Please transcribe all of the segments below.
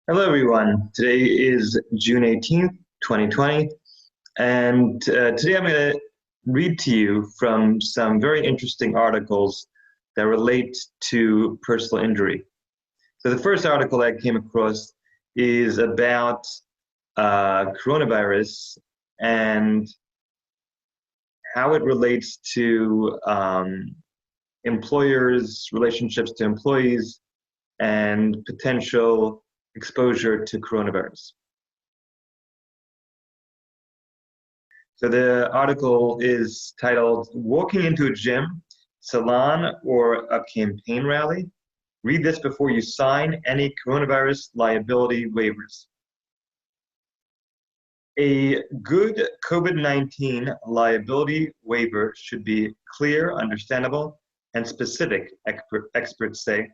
Hello, everyone. Today is June 18th, 2020, and today I'm going to read to you from some very interesting articles that relate to personal injury. So the first article I came across is about coronavirus and how it relates to employers' relationships to employees and potential exposure to coronavirus. So the article is titled Walking into a Gym, Salon, or a Campaign Rally. Read this before you sign any coronavirus liability waivers. A good COVID-19 liability waiver should be clear, understandable, and specific, experts say.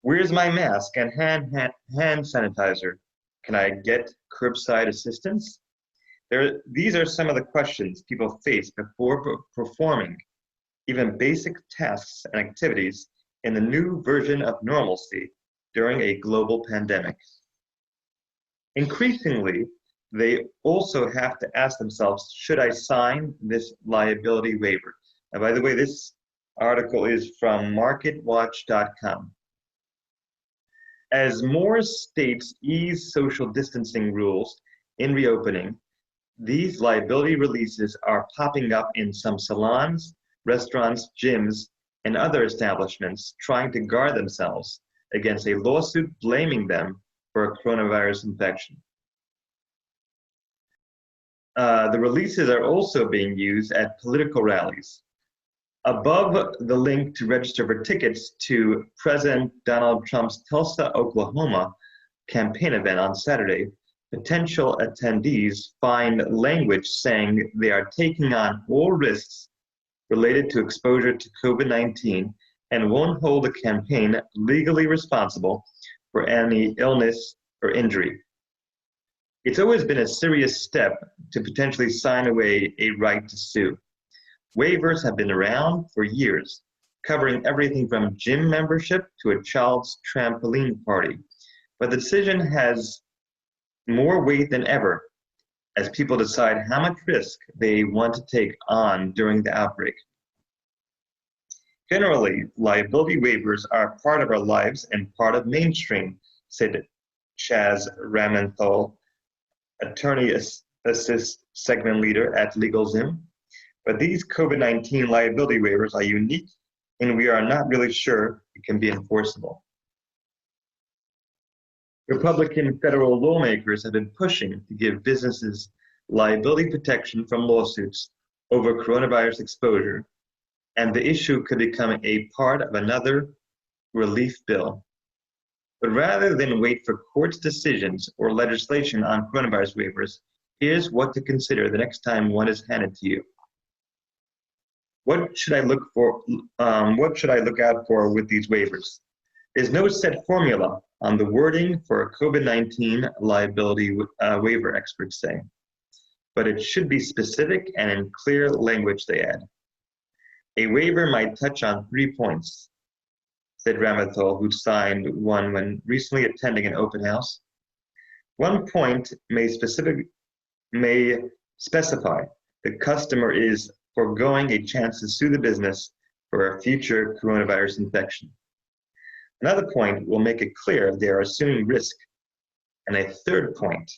Where's my mask and hand sanitizer? Can I get curbside assistance? These are some of the questions people face before performing even basic tasks and activities in the new version of normalcy during a global pandemic. Increasingly, they also have to ask themselves, should I sign this liability waiver? And by the way, this article is from marketwatch.com. As more states ease social distancing rules in reopening, these liability releases are popping up in some salons, restaurants, gyms, and other establishments trying to guard themselves against a lawsuit blaming them for a coronavirus infection. The releases are also being used at political rallies. Above the link to register for tickets to President Donald Trump's Tulsa, Oklahoma campaign event on Saturday, potential attendees find language saying they are taking on all risks related to exposure to COVID-19 and won't hold the campaign legally responsible for any illness or injury. It's always been a serious step to potentially sign away a right to sue. Waivers have been around for years, covering everything from gym membership to a child's trampoline party. But the decision has more weight than ever as people decide how much risk they want to take on during the outbreak. Generally, liability waivers are part of our lives and part of mainstream, said Chaz Ramenthal, attorney assist segment leader at LegalZoom. But these COVID-19 liability waivers are unique, and we are not really sure it can be enforceable. Republican federal lawmakers have been pushing to give businesses liability protection from lawsuits over coronavirus exposure, and the issue could become a part of another relief bill. But rather than wait for court's decisions or legislation on coronavirus waivers, here's what to consider the next time one is handed to you. What should I look for? What should I look out for with these waivers? There's no set formula on the wording for a COVID-19 liability waiver, experts say, but it should be specific and in clear language, they add. A waiver might touch on 3 points, said Ramathol, who signed one when recently attending an open house. One point may specify the customer is foregoing a chance to sue the business for a future coronavirus infection. Another point will make it clear they are assuming risk. And a third point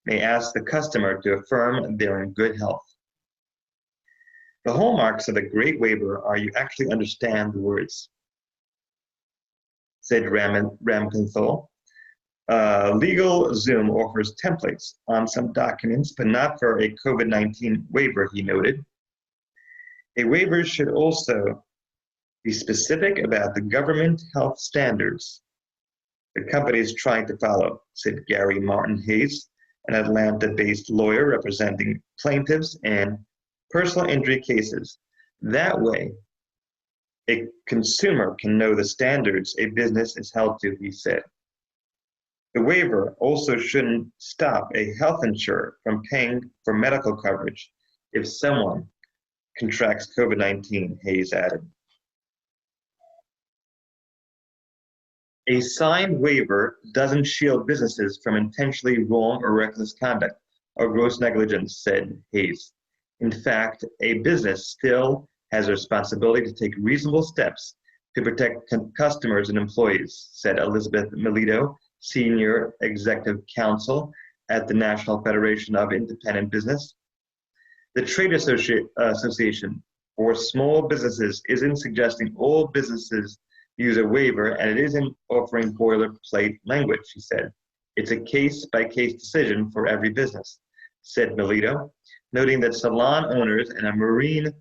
may ask the customer to affirm they're in good health. The hallmarks of a great waiver are you actually understand the words, said Ramkanthal. LegalZoom offers templates on some documents, but not for a COVID-19 waiver, he noted. A waiver should also be specific about the government health standards the company is trying to follow, said Gary Martin Hayes, an Atlanta-based lawyer representing plaintiffs in personal injury cases. That way, a consumer can know the standards a business is held to, he said. The waiver also shouldn't stop a health insurer from paying for medical coverage if someone contracts COVID-19, Hayes added. A signed waiver doesn't shield businesses from intentionally wrong or reckless conduct or gross negligence, said Hayes. In fact, a business still has a responsibility to take reasonable steps to protect customers and employees, said Elizabeth Melito, Senior Executive Counsel at the National Federation of Independent Business. The Trade Association for Small Businesses isn't suggesting all businesses use a waiver, and it isn't offering boilerplate language, she said. It's a case-by-case decision for every business, said Melito, noting that salon owners and a marine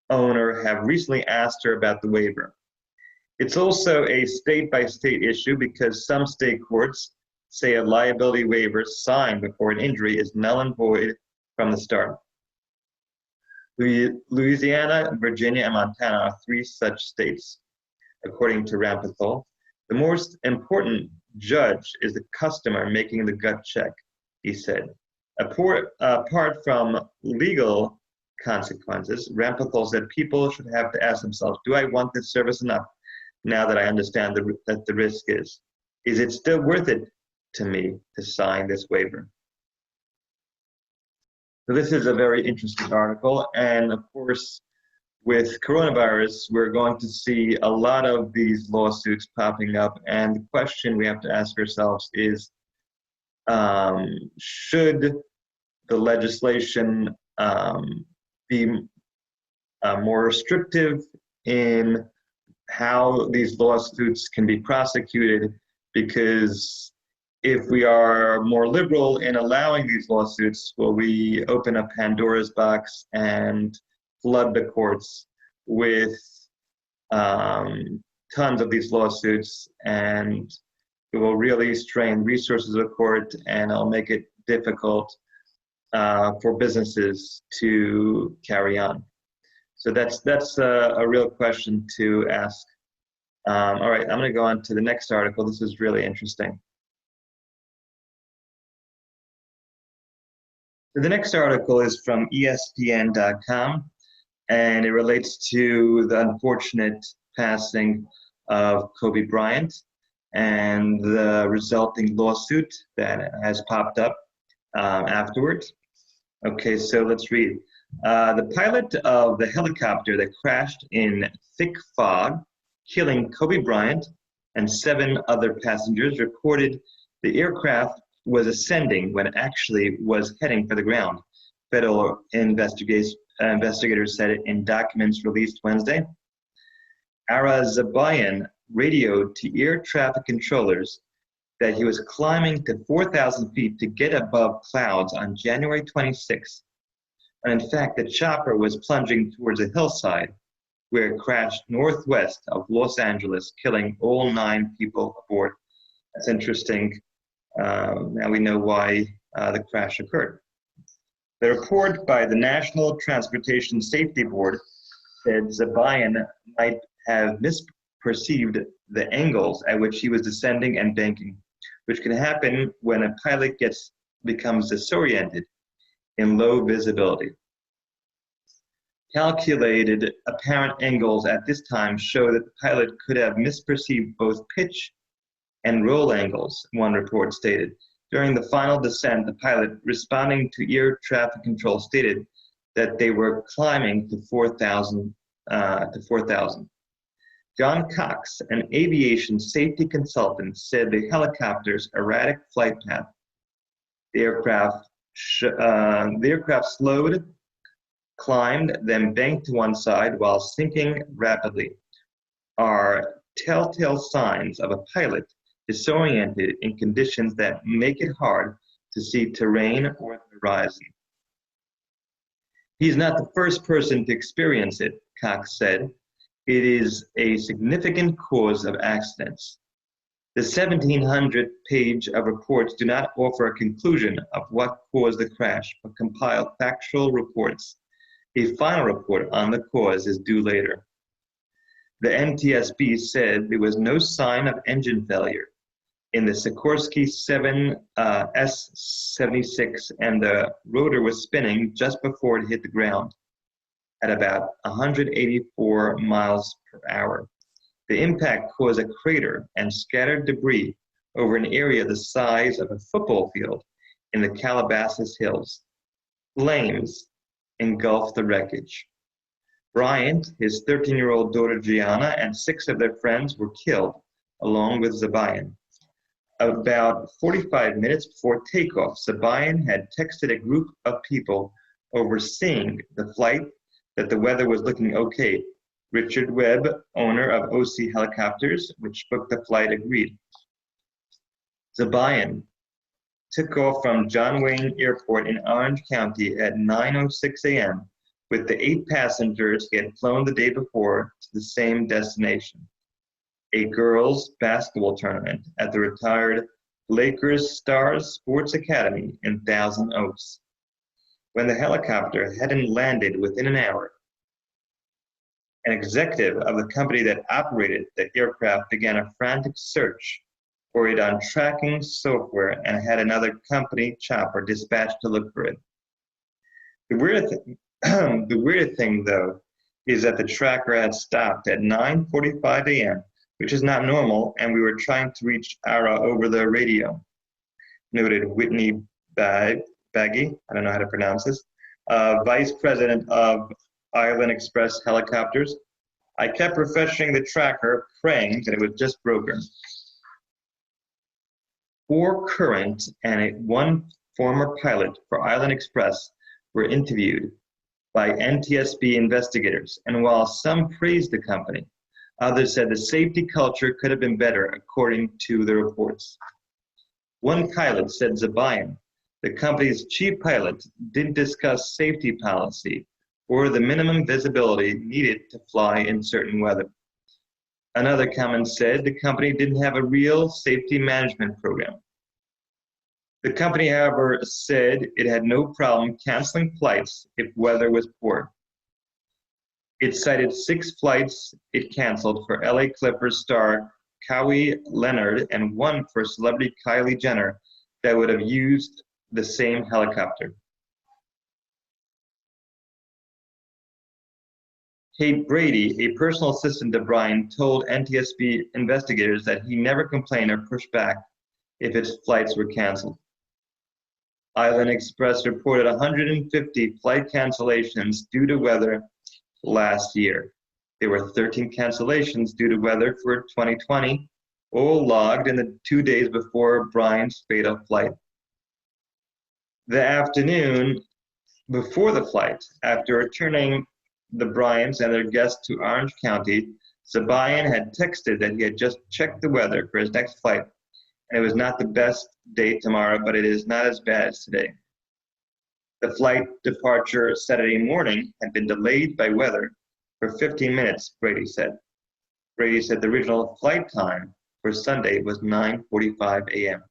owner have recently asked her about the waiver. It's also a state-by-state issue because some state courts say a liability waiver signed before an injury is null and void from the start. Louisiana, Virginia, and Montana are three such states. According to Rampethal, the most important judge is the customer making the gut check, he said. Apart from legal consequences, Rampethal said people should have to ask themselves, do I want this service enough now that I understand that the risk is? Is it still worth it to me to sign this waiver? So this is a very interesting article, and of course, with coronavirus, we're going to see a lot of these lawsuits popping up, and the question we have to ask ourselves is, should the legislation be more restrictive in how these lawsuits can be prosecuted? Because if we are more liberal in allowing these lawsuits, will we open up Pandora's box and flood the courts with tons of these lawsuits, and it will really strain resources of the court, and it'll make it difficult for businesses to carry on. So that's a real question to ask. All right, I'm going to go on to the next article. This is really interesting. So the next article is from ESPN.com, and it relates to the unfortunate passing of Kobe Bryant and the resulting lawsuit that has popped up afterwards. Okay, so let's read. The pilot of the helicopter that crashed in thick fog, killing Kobe Bryant and 7 other passengers, reported the aircraft was ascending when it actually was heading for the ground. Federal investigators said it in documents released Wednesday. Arazabayan radioed to air traffic controllers that he was climbing to 4,000 feet to get above clouds on January 26th. And in fact, the chopper was plunging towards a hillside where it crashed northwest of Los Angeles, killing all 9 people aboard. That's interesting. Now we know why the crash occurred. The report by the National Transportation Safety Board said Zabayan might have misperceived the angles at which he was descending and banking, which can happen when a pilot becomes disoriented in low visibility. Calculated apparent angles at this time show that the pilot could have misperceived both pitch and roll angles, one report stated. During the final descent, the pilot, responding to air traffic control, stated that they were climbing to 4,000. John Cox, an aviation safety consultant, said the helicopter's erratic flight path, the aircraft slowed, climbed, then banked to one side while sinking rapidly, are telltale signs of a pilot disoriented in conditions that make it hard to see terrain or the horizon. He's not the first person to experience it, Cox said. It is a significant cause of accidents. The 1,700 page of reports do not offer a conclusion of what caused the crash, but compile factual reports. A final report on the cause is due later. The NTSB said there was no sign of engine failure in the Sikorsky S-76, and the rotor was spinning just before it hit the ground at about 184 miles per hour. The impact caused a crater and scattered debris over an area the size of a football field in the Calabasas Hills. Flames engulfed the wreckage. Bryant, his 13-year-old daughter Gianna, and 6 of their friends were killed, along with Zabayan. About 45 minutes before takeoff, Zabayan had texted a group of people overseeing the flight that the weather was looking okay. Richard Webb, owner of OC Helicopters, which booked the flight, agreed. Zabayan took off from John Wayne Airport in Orange County at 9:06 a.m. with the 8 passengers he had flown the day before to the same destination, a girls' basketball tournament at the retired Lakers Stars Sports Academy in Thousand Oaks. When the helicopter hadn't landed within an hour, an executive of the company that operated the aircraft began a frantic search for it on tracking software and had another company chopper dispatched to look for it. The weird thing, though, is that the tracker had stopped at 9:45 a.m., which is not normal, and we were trying to reach ARA over the radio, noted Whitney Baggy, I don't know how to pronounce this, vice president of Island Express Helicopters. I kept refreshing the tracker, praying that it was just broken. 4 current and 1 former pilot for Island Express were interviewed by NTSB investigators, and while some praised the company, others said the safety culture could have been better, according to the reports. One pilot said Zabayan, the company's chief pilot, didn't discuss safety policy or the minimum visibility needed to fly in certain weather. Another comment said the company didn't have a real safety management program. The company, however, said it had no problem canceling flights if weather was poor. It cited 6 flights it canceled for LA Clippers star Kawhi Leonard and 1 for celebrity Kylie Jenner that would have used the same helicopter. Kate Brady, a personal assistant to Bryant, told NTSB investigators that he never complained or pushed back if its flights were canceled. Island Express reported 150 flight cancellations due to weather last year. There were 13 cancellations due to weather for 2020, all logged in the 2 days before Bryant's fatal flight. The afternoon before the flight, after returning the Bryants and their guests to Orange County, Zabayan had texted that he had just checked the weather for his next flight, and it was not the best day tomorrow, but it is not as bad as today. The flight departure Saturday morning had been delayed by weather for 15 minutes, Brady said. Brady said the original flight time for Sunday was 9:45 a.m.,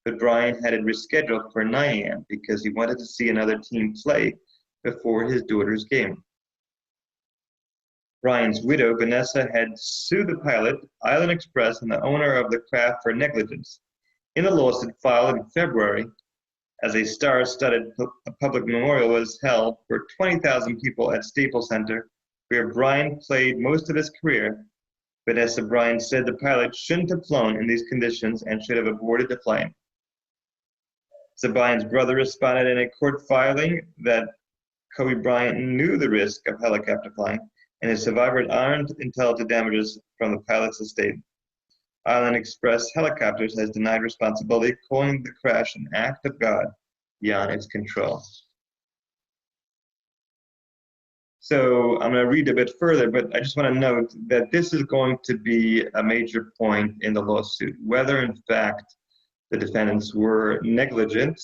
but Bryant had it rescheduled for 9 a.m. because he wanted to see another team play before his daughter's game. Bryant's widow, Vanessa, had sued the pilot, Island Express, and the owner of the craft for negligence. In a lawsuit filed in February, as a star-studded public memorial was held for 20,000 people at Staples Center, where Bryant played most of his career, Vanessa Bryant said the pilot shouldn't have flown in these conditions and should have aborted the flight. Zabayan's brother responded in a court filing that Kobe Bryant knew the risk of helicopter flying, and his survivors aren't entitled to damages from the pilot's estate. Island Express Helicopters has denied responsibility, calling the crash an act of God beyond its control. So I'm going to read a bit further, but I just want to note that this is going to be a major point in the lawsuit, whether in fact the defendants were negligent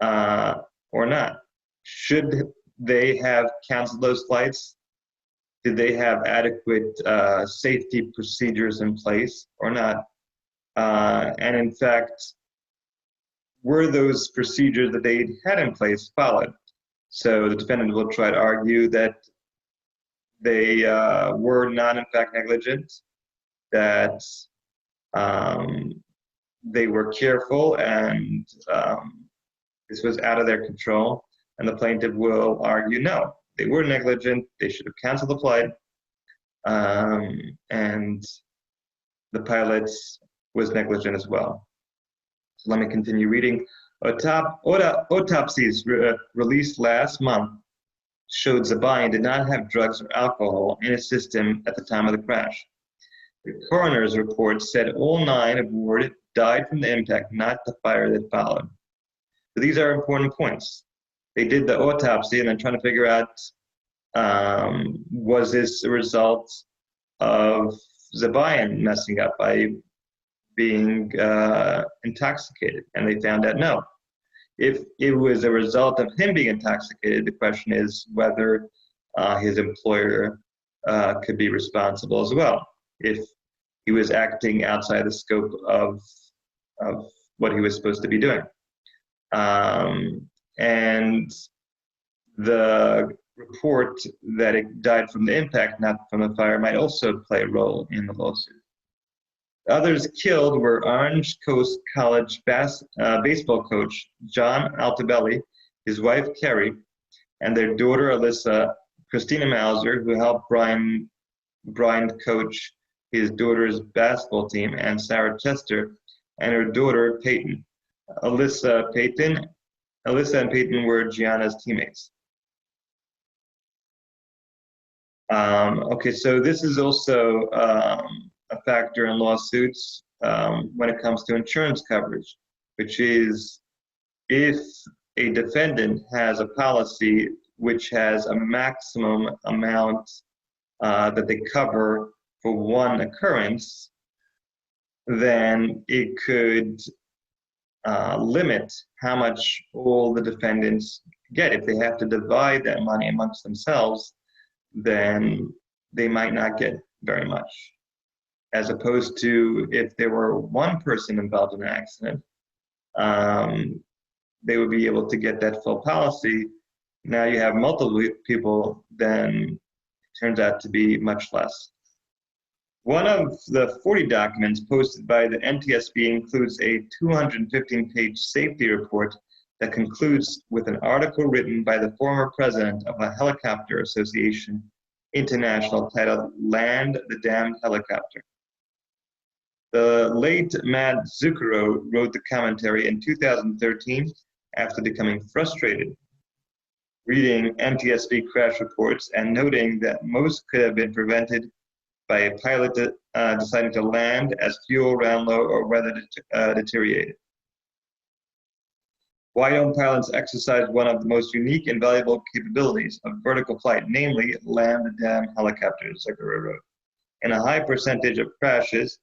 or not. Should they have canceled those flights? Did they have adequate safety procedures in place or not? And in fact, were those procedures that they had in place followed? So the defendant will try to argue that they were not in fact negligent, that they were careful and this was out of their control. And the plaintiff will argue, no, they were negligent, they should have canceled the flight. and the pilot was negligent as well. So let me continue reading. Autopsies released last month showed Zabayan did not have drugs or alcohol in his system at the time of the crash. The coroner's report said all 9 aboard died from the impact, not the fire that followed. So these are important points. They did the autopsy and they're trying to figure out, was this a result of Zabayan messing up by being intoxicated? And they found out no. If it was a result of him being intoxicated, the question is whether his employer could be responsible as well, if he was acting outside the scope of what he was supposed to be doing. And the report that it died from the impact, not from the fire, might also play a role in the lawsuit. Others killed were Orange Coast College baseball coach John Altobelli, his wife Kerry, and their daughter Alyssa, Christina Mauser, who helped Brian coach his daughter's basketball team, and Sarah Chester and her daughter Peyton. Alyssa and Peyton were Gianna's teammates. Okay, so this is also a factor in lawsuits when it comes to insurance coverage, which is if a defendant has a policy which has a maximum amount that they cover for one occurrence, then it could limit how much all the defendants get. If they have to divide that money amongst themselves, then they might not get very much. As opposed to if there were one person involved in an accident, they would be able to get that full policy. Now you have multiple people, then it turns out to be much less. One of the 40 documents posted by the NTSB includes a 215-page safety report that concludes with an article written by the former president of a helicopter association international titled Land the Damned Helicopter. The late Matt Zucchero wrote the commentary in 2013 after becoming frustrated reading NTSB crash reports and noting that most could have been prevented by a pilot deciding to land as fuel ran low or weather deteriorated. Why don't pilots exercise one of the most unique and valuable capabilities of vertical flight, namely land the damn helicopters, Zucchero wrote. In a high percentage of crashes,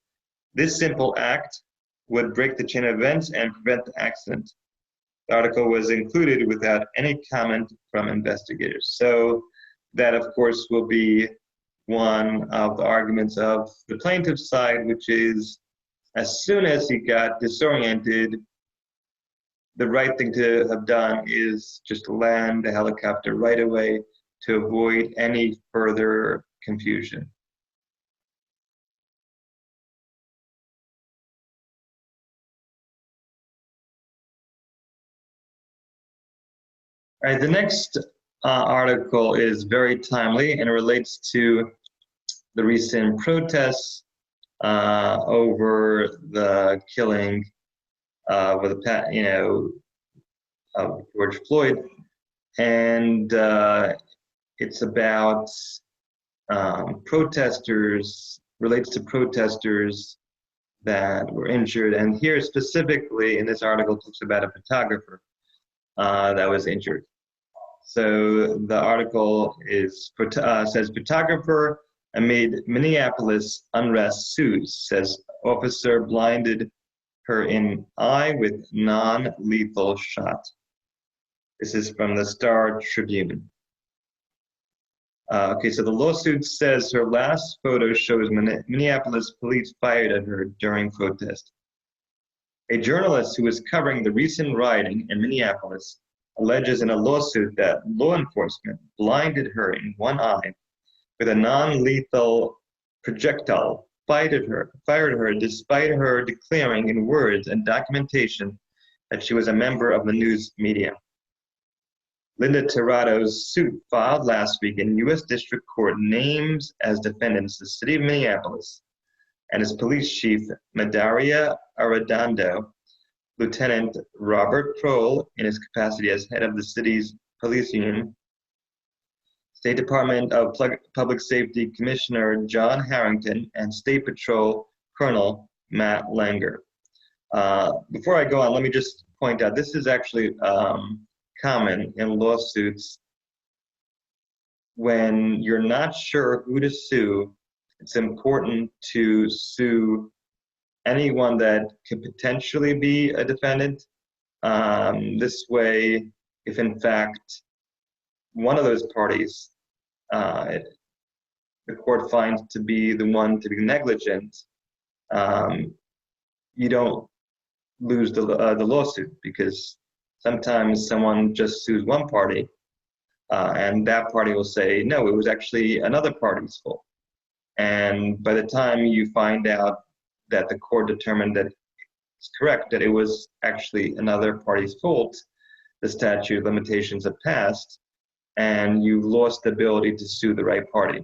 this simple act would break the chain of events and prevent the accident. The article was included without any comment from investigators. So that, of course, will be one of the arguments of the plaintiff's side, which is as soon as he got disoriented, the right thing to have done is just land the helicopter right away to avoid any further confusion. All right, the next article is very timely and relates to the recent protests over the killing of George Floyd, and it's about protesters, relates to protesters that were injured, and here specifically in this article talks about a photographer that was injured. So the article says photographer amid Minneapolis unrest sues, says officer blinded her in eye with non-lethal shot. This is from the Star Tribune. Okay, so the lawsuit says her last photo shows Minneapolis police fired at her during protest. A journalist who was covering the recent rioting in Minneapolis alleges in a lawsuit that law enforcement blinded her in one eye with a non-lethal projectile, fired her despite her declaring in words and documentation that she was a member of the news media. Linda Tirado's suit filed last week in U.S. District Court names as defendants the City of Minneapolis and its police chief, Madaria Arredondo, Lieutenant Robert Kroll in his capacity as head of the city's police union, State Department of Public Safety Commissioner John Harrington, and State Patrol Colonel Matt Langer. Before I go on, let me just point out, this is actually common in lawsuits. When you're not sure who to sue, it's important to sue anyone that could potentially be a defendant. This way, if in fact one of those parties the court finds to be the one to be negligent, you don't lose the lawsuit, because sometimes someone just sues one party and that party will say, no, it was actually another party's fault. And by the time you find out that the court determined that it's correct, that it was actually another party's fault, the statute of limitations have passed, and you've lost the ability to sue the right party.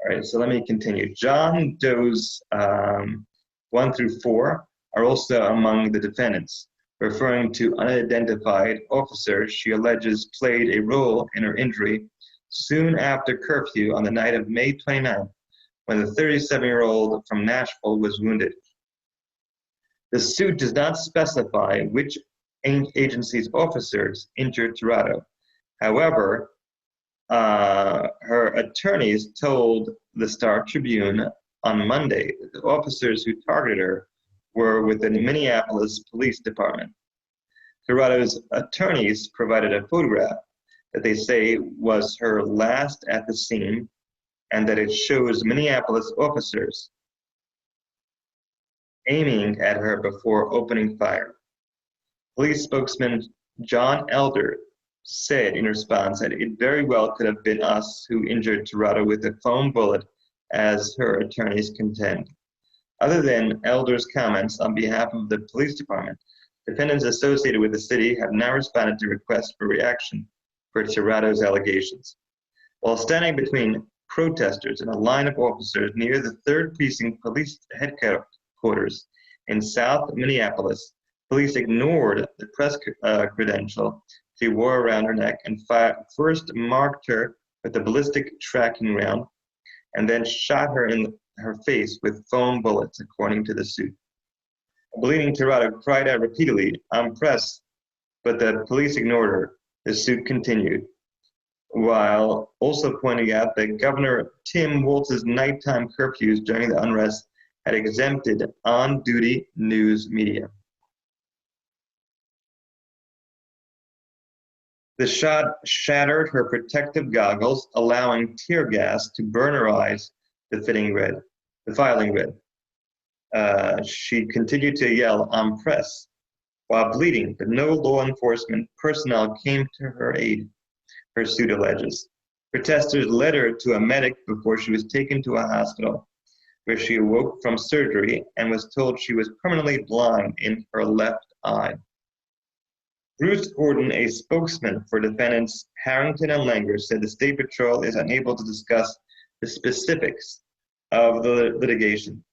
All right, so let me continue. John Doe's 1 through 4 are also among the defendants, referring to unidentified officers she alleges played a role in her injury soon after curfew on the night of May 29th, when the 37-year-old from Nashville was wounded. The suit does not specify which agency's officers injured Tirado. However, her attorneys told the Star Tribune on Monday that the officers who targeted her were with the Minneapolis Police Department. Tirado's attorneys provided a photograph that they say was her last at the scene, and that it shows Minneapolis officers aiming at her before opening fire. Police spokesman John Elder said in response that it very well could have been us who injured Tirado with a foam bullet, as her attorneys contend. Other than Elder's comments on behalf of the police department, defendants associated with the city have now responded to requests for reaction for Tirado's allegations. While standing between protesters and a line of officers near the 3rd Precinct Police headquarters in South Minneapolis, police ignored the press credential she wore around her neck and first marked her with a ballistic tracking round and then shot her in her face with foam bullets, according to the suit. A bleeding Tirado cried out repeatedly, "I'm pressed," but the police ignored her. The suit continued, while also pointing out that Governor Tim Walz's nighttime curfews during the unrest had exempted on-duty news media. The shot shattered her protective goggles, allowing tear gas to burn her eyes, the filing read. She continued to yell, "I'm pressed," while bleeding, but no law enforcement personnel came to her aid, her suit alleges. Protesters led her to a medic before she was taken to a hospital, where she awoke from surgery and was told she was permanently blind in her left eye. Bruce Gordon, a spokesman for defendants Harrington and Langer, said the State Patrol is unable to discuss the specifics of the litigation.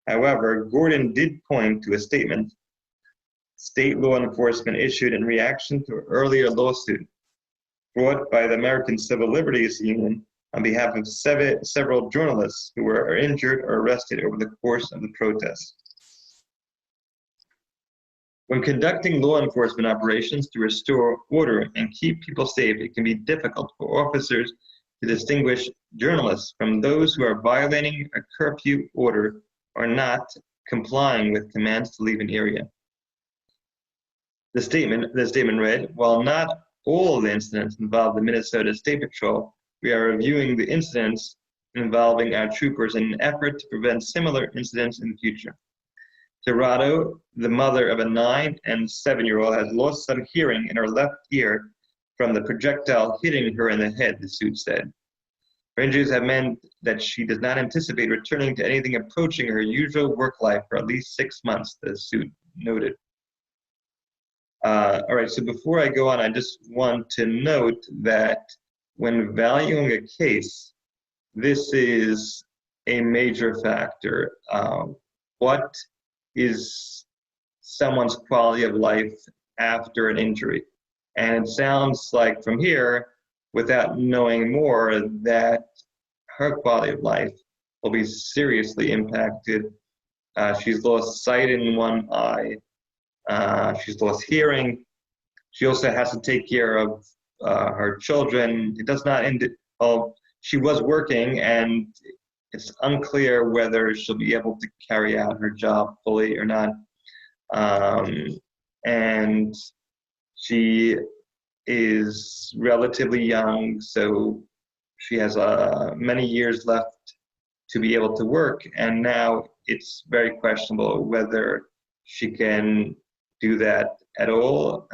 However, Gordon did point to a statement state law enforcement issued in reaction to an earlier lawsuit brought by the American Civil Liberties Union on behalf of several journalists who were injured or arrested over the course of the protest. When conducting law enforcement operations to restore order and keep people safe, it can be difficult for officers to distinguish journalists from those who are violating a curfew order or not complying with commands to leave an area. The statement read, "While not all of the incidents involve the Minnesota State Patrol, we are reviewing the incidents involving our troopers in an effort to prevent similar incidents in the future." Tirado, the mother of a 9- and 7-year-old, has lost some hearing in her left ear from the projectile hitting her in the head, the suit said. Her injuries have meant that she does not anticipate returning to anything approaching her usual work life for at least 6 months, the suit noted. All right, so before I go on, I just want to note that when valuing a case, this is a major factor. What is someone's quality of life after an injury? And it sounds like from here, without knowing more, that her quality of life will be seriously impacted. She's lost sight in one eye. She's lost hearing. She also has to take care of her children. It does not end. Well, she was working, and it's unclear whether she'll be able to carry out her job fully or not. And she is relatively young, so she has many years left to be able to work, and now it's very questionable whether she can do that at all,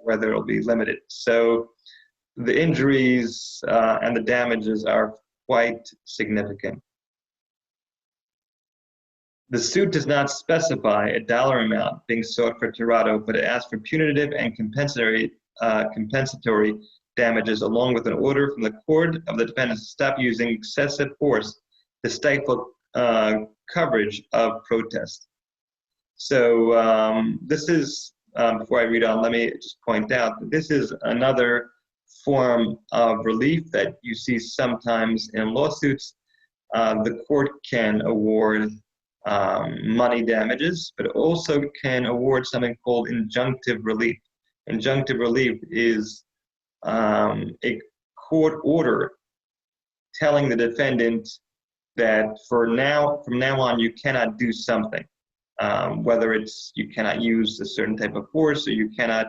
whether it'll be limited. So the injuries and the damages are quite significant. The suit does not specify a dollar amount being sought for Tirado, but it asks for punitive and compensatory damages, along with an order from the court of the defendant to stop using excessive force to stifle coverage of protest. So this is, before I read on, let me just point out that this is another form of relief that you see sometimes in lawsuits. The court can award money damages, but also can award something called injunctive relief. Injunctive relief is a court order telling the defendant that from now on you cannot do something, whether it's you cannot use a certain type of force or you cannot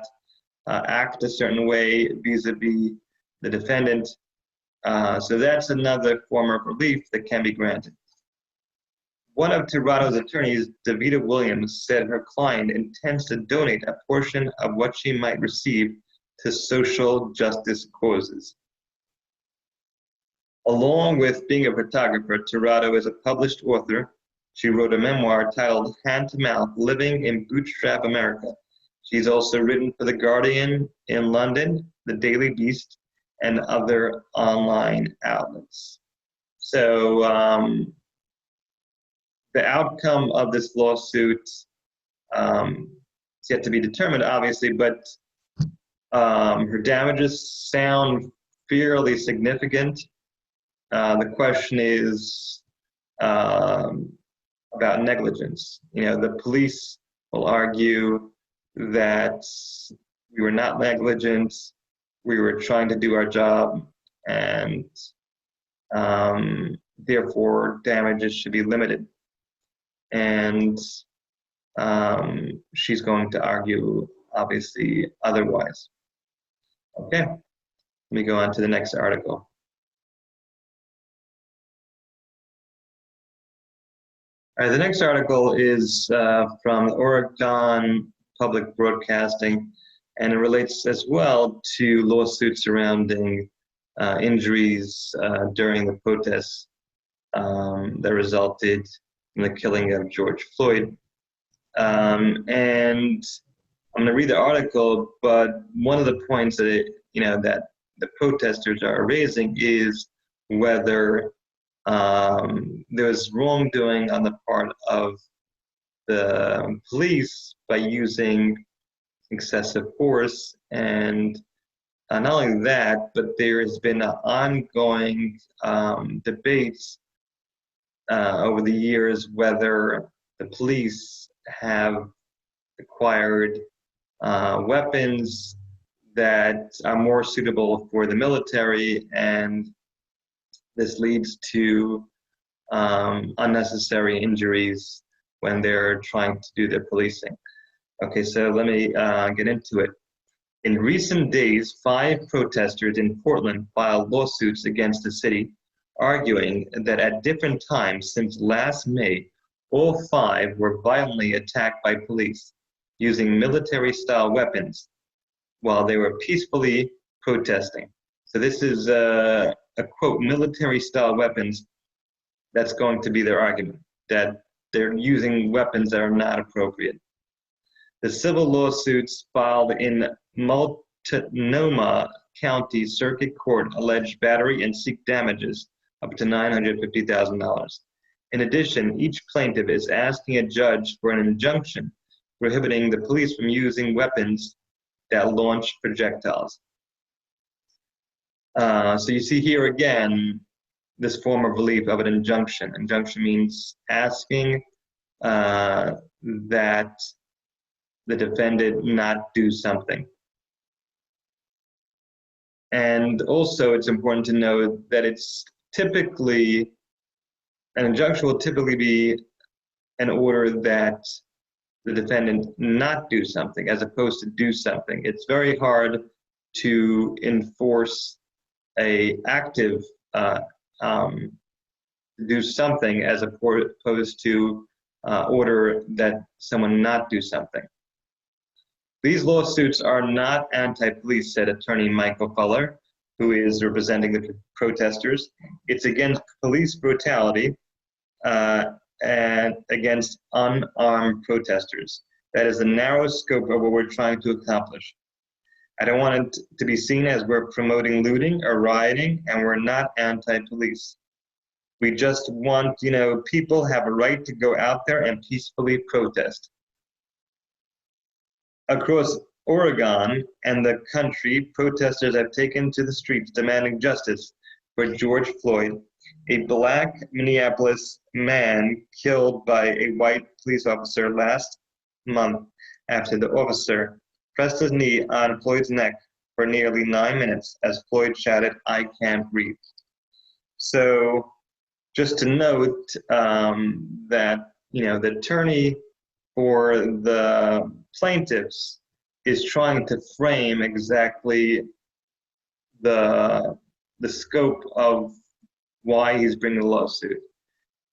act a certain way vis-a-vis the defendant. So that's another form of relief that can be granted. One of Tirado's attorneys, Davida Williams, said her client intends to donate a portion of what she might receive to social justice causes. Along with being a photographer, Tirado is a published author. She wrote a memoir titled Hand to Mouth, Living in Bootstrap America. She's also written for The Guardian in London, The Daily Beast, and other online outlets. So the outcome of this lawsuit is yet to be determined, obviously, but her damages sound fairly significant. The question is about negligence. You know, the police will argue that we were not negligent, we were trying to do our job, and therefore damages should be limited. And she's going to argue, obviously, otherwise. Okay, let me go on to the next article. All right, the next article is from Oregon Public Broadcasting, and it relates as well to lawsuits surrounding injuries during the protests that resulted in the killing of George Floyd. And I'm going to read the article, but one of the points that that the protesters are raising is whether there was wrongdoing on the part of the police by using excessive force, and not only that, but there has been ongoing debates over the years whether the police have acquired weapons that are more suitable for the military, and this leads to unnecessary injuries when they're trying to do their policing. Okay, so let me get into it. In recent days, 5 protesters in Portland filed lawsuits against the city, arguing that at different times since last May, all 5 were violently attacked by police using military-style weapons while they were peacefully protesting. So this is a quote, military-style weapons. That's going to be their argument, that they're using weapons that are not appropriate. The civil lawsuits filed in Multnomah County Circuit Court allege battery and seek damages up to $950,000. In addition, each plaintiff is asking a judge for an injunction prohibiting the police from using weapons that launch projectiles. So you see here again this form of relief of an injunction. Injunction means asking that the defendant not do something. And also it's important to know that it's typically, an injunction will typically be an order that the defendant not do something as opposed to do something. It's very hard to enforce a active do something as opposed to order that someone not do something. These lawsuits are not anti-police, said attorney Michael Fuller, who is representing the protesters. It's against police brutality and against unarmed protesters. That is the narrow scope of what we're trying to accomplish. I don't want it to be seen as we're promoting looting or rioting, and we're not anti-police. We just want, people have a right to go out there and peacefully protest. Across Oregon and the country, protesters have taken to the streets demanding justice for George Floyd, a black Minneapolis man killed by a white police officer last month after the officer pressed his knee on Floyd's neck for nearly 9 minutes as Floyd shouted, "I can't breathe." So just to note that, the attorney for the plaintiffs is trying to frame exactly the scope of why he's bringing the lawsuit.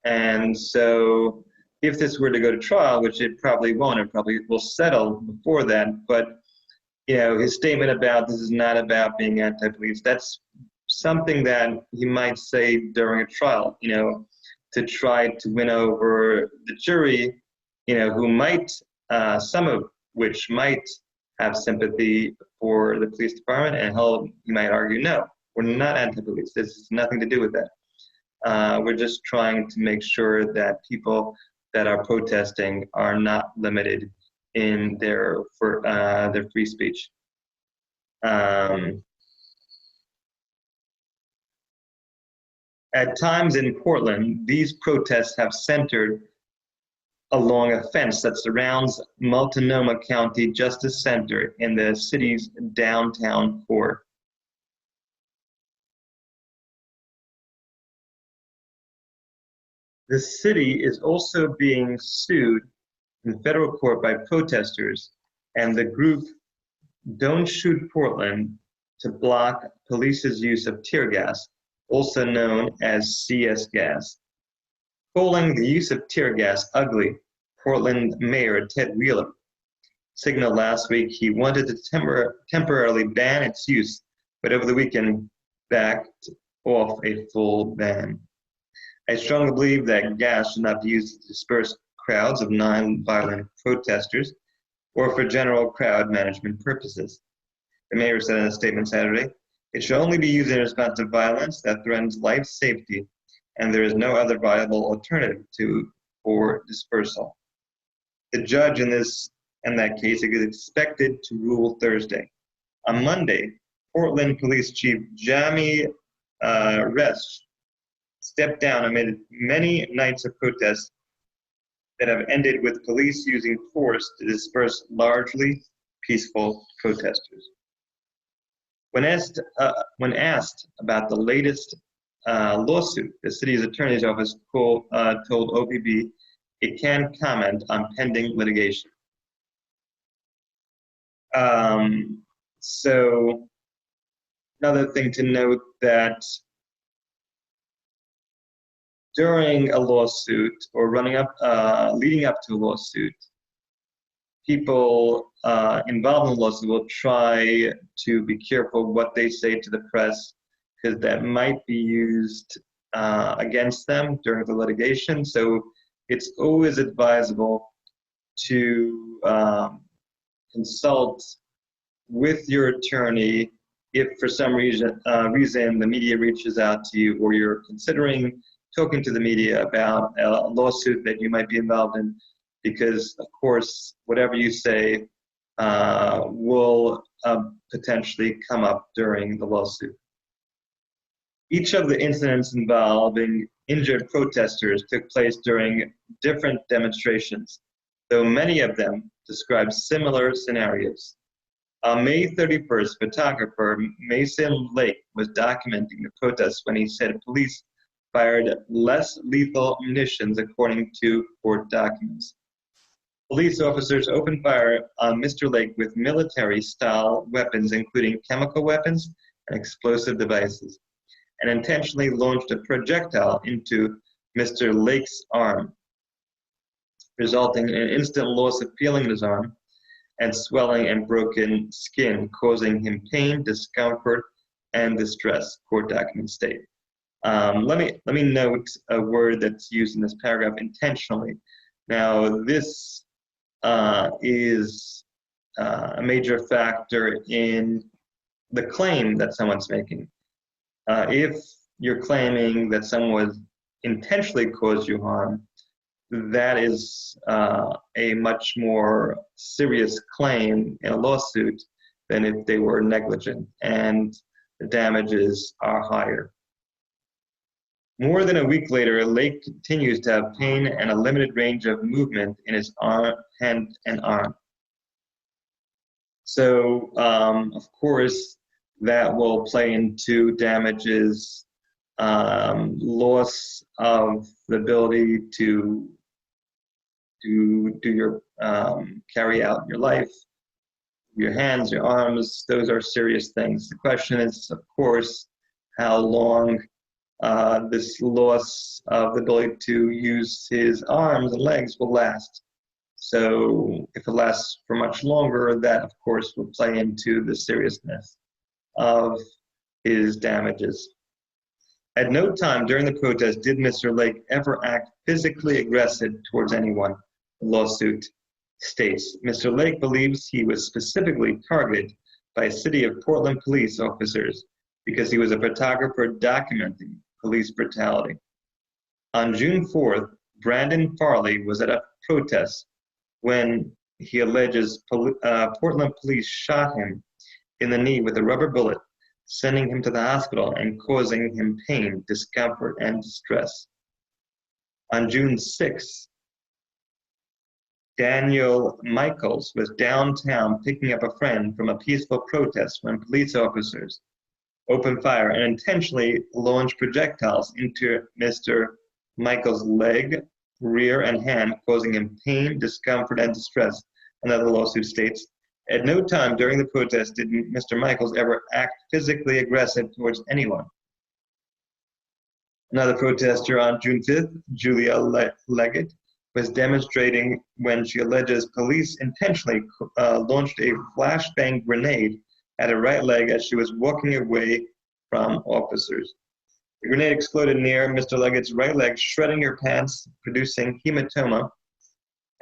And so if this were to go to trial, which it probably won't, it probably will settle before that, but his statement about this is not about being anti-police, that's something that he might say during a trial, to try to win over the jury, who might, some of which might have sympathy for the police department, and he might argue, no, we're not anti-police. This has nothing to do with that. We're just trying to make sure that people that are protesting are not limited in their free speech. At times in Portland, these protests have centered along a fence that surrounds Multnomah County Justice Center in the city's downtown core. The city is also being sued in federal court by protesters and the group Don't Shoot Portland to block police's use of tear gas, also known as CS gas. Calling the use of tear gas ugly, Portland Mayor Ted Wheeler signaled last week he wanted to temporarily ban its use, but over the weekend backed off a full ban. I strongly believe that gas should not be used to disperse crowds of non-violent protesters or for general crowd management purposes, the mayor said in a statement Saturday. It should only be used in response to violence that threatens life safety, and there is no other viable alternative for dispersal. The judge in that case is expected to rule Thursday. On Monday, Portland Police Chief Jamie Resch stepped down amid many nights of protests that have ended with police using force to disperse largely peaceful protesters. When asked about the latest lawsuit, the city's attorney's office told OPB it can't comment on pending litigation. So another thing to note that during a lawsuit or leading up to a lawsuit, people involved in the lawsuit will try to be careful what they say to the press because that might be used against them during the litigation. So it's always advisable to consult with your attorney if for some reason the media reaches out to you, or you're considering talking to the media about a lawsuit that you might be involved in, because of course whatever you say will potentially come up during the lawsuit. Each of the incidents involving injured protesters took place during different demonstrations, though many of them describe similar scenarios. On May 31st, photographer Mason Lake was documenting the protests when he said police fired less lethal munitions, according to court documents. Police officers opened fire on Mr. Lake with military-style weapons, including chemical weapons and explosive devices, and intentionally launched a projectile into Mr. Lake's arm, resulting in an instant loss of feeling in his arm and swelling and broken skin, causing him pain, discomfort, and distress, court documents state. Let me note a word that's used in this paragraph, intentionally. Now, this is a major factor in the claim that someone's making. If you're claiming that someone intentionally caused you harm, that is a much more serious claim in a lawsuit than if they were negligent, and the damages are higher. More than a week later, Lake continues to have pain and a limited range of movement in his hand and arm. So, of course, that will play into damages, loss of the ability to do your carry out your life, your hands, your arms. Those are serious things. The question is, of course, how long this loss of the ability to use his arms and legs will last. So if it lasts for much longer, that of course will play into the seriousness of his damages. At no time during the protest did Mr. Lake ever act physically aggressive towards anyone, the lawsuit states. Mr. Lake believes he was specifically targeted by City of Portland police officers because he was a photographer documenting police brutality. On June 4th, Brandon Farley was at a protest when he alleges Portland police shot him in the knee with a rubber bullet, sending him to the hospital and causing him pain, discomfort, and distress. On June 6th, Daniel Michaels was downtown picking up a friend from a peaceful protest when police officers opened fire and intentionally launched projectiles into Mr. Michaels' leg, rear, and hand, causing him pain, discomfort, and distress, another lawsuit states. At no time during the protest did Mr. Michaels ever act physically aggressive towards anyone. Another protester on June 5th, Julia Leggett, was demonstrating when she alleges police intentionally launched a flashbang grenade at her right leg as she was walking away from officers. The grenade exploded near Mr. Leggett's right leg, shredding her pants, producing hematoma,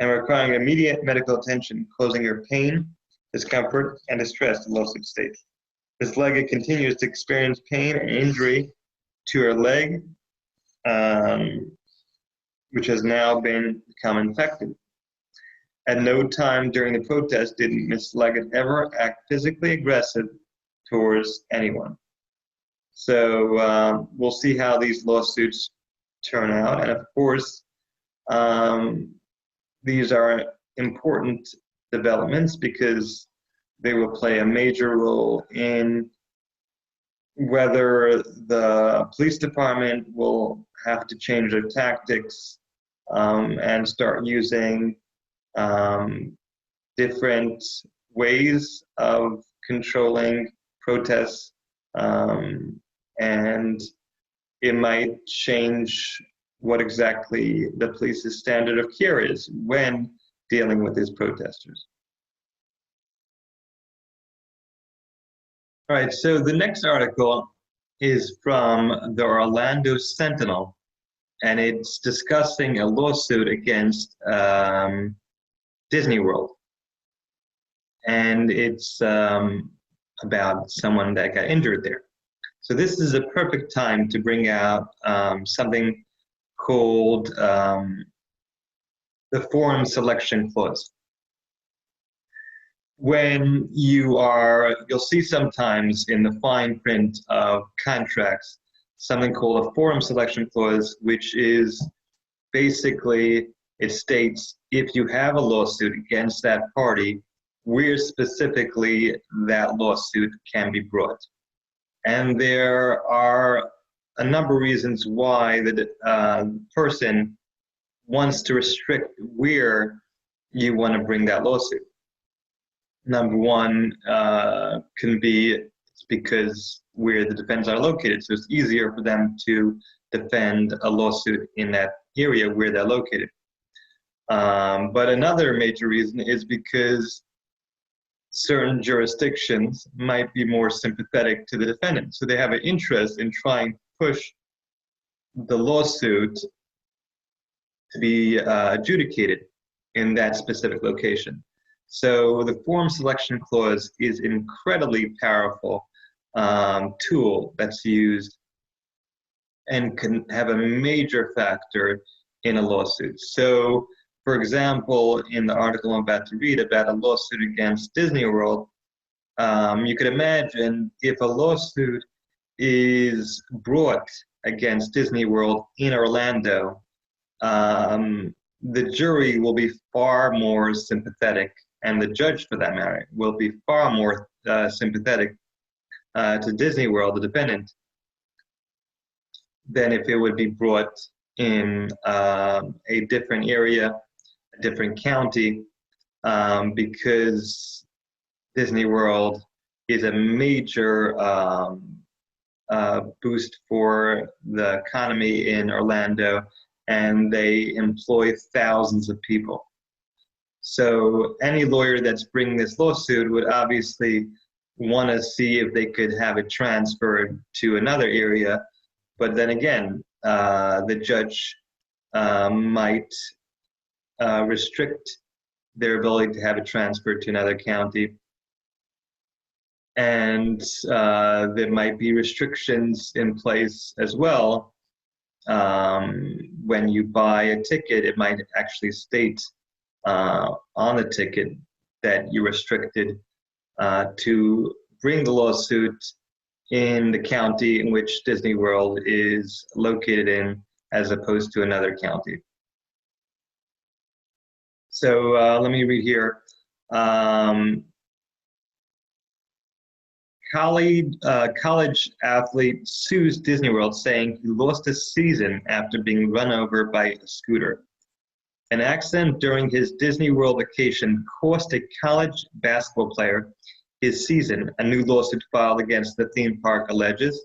and requiring immediate medical attention, causing her pain, discomfort, and distress, the lawsuit states. Ms. Leggett continues to experience pain and injury to her leg, which has now become infected. At no time during the protest did Ms. Leggett ever act physically aggressive towards anyone. So we'll see how these lawsuits turn out. And of course, these are important developments because they will play a major role in whether the police department will have to change their tactics and start using different ways of controlling protests, and it might change what exactly the police's standard of care is when dealing with these protesters. All right, so the next article is from the Orlando Sentinel, and it's discussing a lawsuit against Disney World. and it's about someone that got injured there. So this is a perfect time to bring out something called the forum selection clause. When you'll see sometimes in the fine print of contracts something called a forum selection clause, which is basically, it states if you have a lawsuit against that party, where specifically that lawsuit can be brought. And there are a number of reasons why the person wants to restrict where you want to bring that lawsuit. Number one can be because where the defendants are located, so it's easier for them to defend a lawsuit in that area where they're located. But another major reason is because certain jurisdictions might be more sympathetic to the defendant. So they have an interest in trying to push the lawsuit to be adjudicated in that specific location. So the forum selection clause is an incredibly powerful tool that's used and can have a major factor in a lawsuit. So, for example, in the article I'm about to read about a lawsuit against Disney World, you could imagine if a lawsuit is brought against Disney World in Orlando, the jury will be far more sympathetic, and the judge, for that matter, will be far more sympathetic to Disney World, the defendant, than if it would be brought in a different area, a different county, because Disney World is a major boost for the economy in Orlando, and they employ thousands of people. So any lawyer that's bringing this lawsuit would obviously want to see if they could have it transferred to another area. But then again, the judge might restrict their ability to have it transferred to another county. And there might be restrictions in place as well. When you buy a ticket, it might actually state on the ticket that you're restricted to bring the lawsuit in the county in which Disney World is located in, as opposed to another county. So let me read here. College athlete sues Disney World saying he lost a season after being run over by a scooter. An accident during his Disney World vacation cost a college basketball player his season, a new lawsuit filed against the theme park alleges.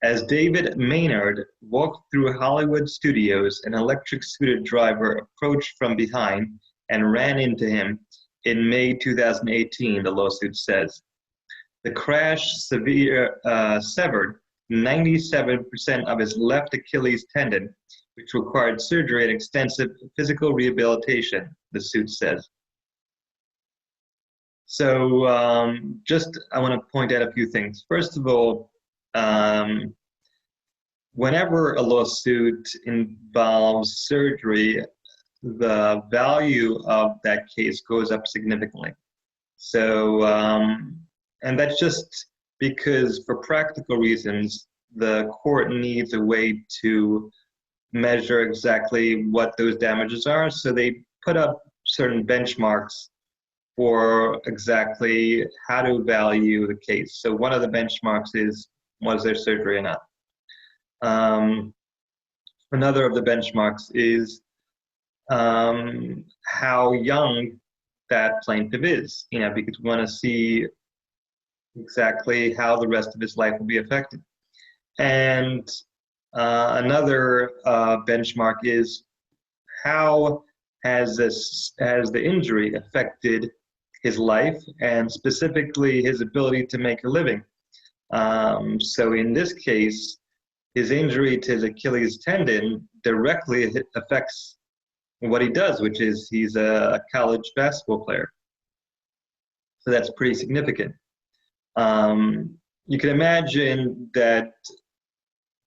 As David Maynard walked through Hollywood Studios, an electric scooter driver approached from behind and ran into him in May 2018, the lawsuit says. The crash severed 97% of his left Achilles tendon, which required surgery and extensive physical rehabilitation, the suit says. So I want to point out a few things. First of all, whenever a lawsuit involves surgery, the value of that case goes up significantly. So, and that's just because for practical reasons, the court needs a way to measure exactly what those damages are. So they put up certain benchmarks for exactly how to value the case. So one of the benchmarks is, was there surgery or not? Another of the benchmarks is how young that plaintiff is, because we want to see exactly how the rest of his life will be affected. And another benchmark is how has the injury affected his life, and specifically his ability to make a living. So in this case, his injury to his Achilles tendon directly affects what he does, which is he's a college basketball player. So that's pretty significant. You can imagine that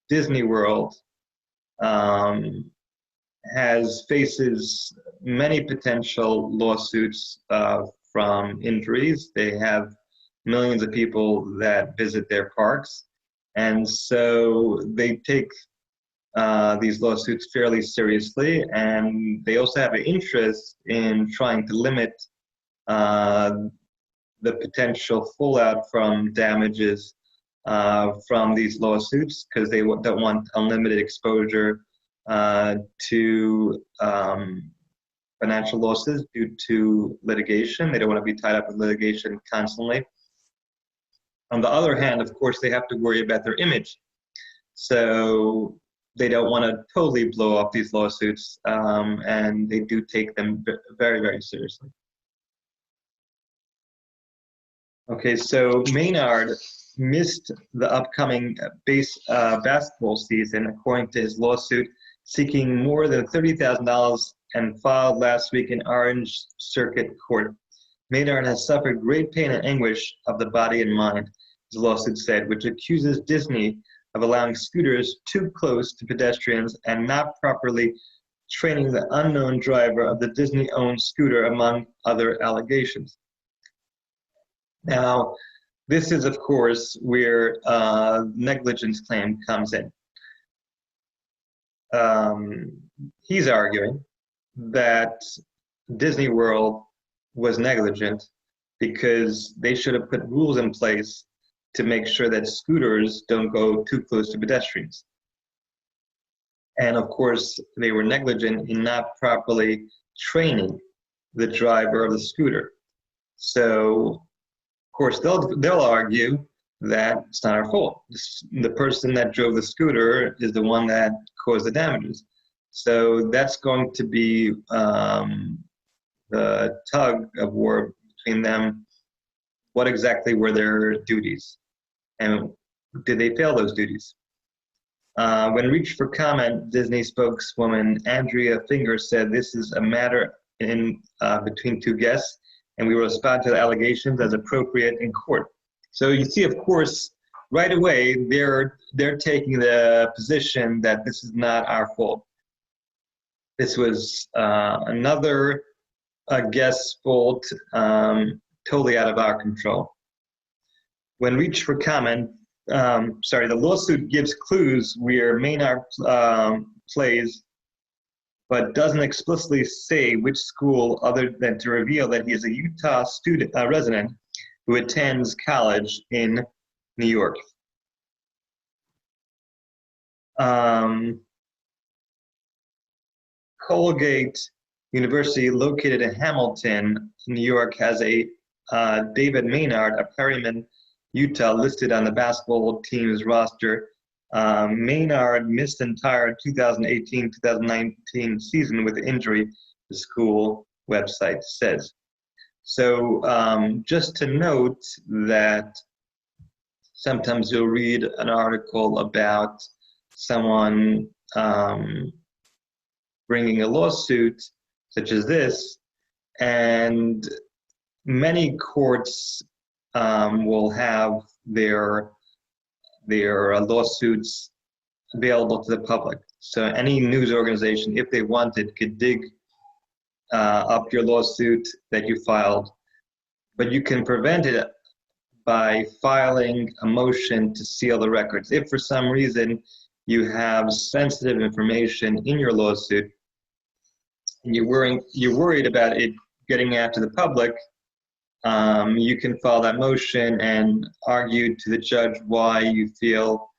Disney World faces many potential lawsuits from injuries. They have millions of people that visit their parks, and so they take these lawsuits fairly seriously, and they also have an interest in trying to limit the potential fallout from damages from these lawsuits, because they don't want unlimited exposure to financial losses due to litigation. They don't want to be tied up with litigation constantly. On the other hand, of course, they have to worry about their image. So they don't want to totally blow off these lawsuits, and they do take them very, very seriously. Okay, so Maynard missed the upcoming basketball season, according to his lawsuit, seeking more than $30,000 and filed last week in Orange Circuit Court. Maynard has suffered great pain and anguish of the body and mind, his lawsuit said, which accuses Disney of allowing scooters too close to pedestrians and not properly training the unknown driver of the Disney-owned scooter, among other allegations. Now, this is, of course, where negligence claim comes in. He's arguing that Disney World was negligent because they should have put rules in place to make sure that scooters don't go too close to pedestrians. And of course, they were negligent in not properly training the driver of the scooter. So, of course, they'll argue that it's not our fault. The person that drove the scooter is the one that caused the damages. So that's going to be the tug of war between them. What exactly were their duties? And did they fail those duties? When reached for comment, Disney spokeswoman Andrea Finger said, "This is a matter between two guests, and we will respond to the allegations as appropriate in court." So you see, of course, right away, they're taking the position that this is not our fault. This was another guest's fault, totally out of our control. When reached for comment, the lawsuit gives clues where Maynard plays, but doesn't explicitly say which school, other than to reveal that he is a Utah resident who attends college in New York. Colgate University, located in Hamilton, New York, has a David Maynard, a Perryman, Utah, listed on the basketball team's roster. Maynard missed the entire 2018-2019 season with injury, the school website says. So just to note that sometimes you'll read an article about someone bringing a lawsuit such as this, and many courts will have their lawsuits available to the public. So any news organization, if they wanted, could dig up your lawsuit that you filed, but you can prevent it by filing a motion to seal the records. If for some reason you have sensitive information in your lawsuit and you're worried about it getting out to the public, you can file that motion and argue to the judge why you feel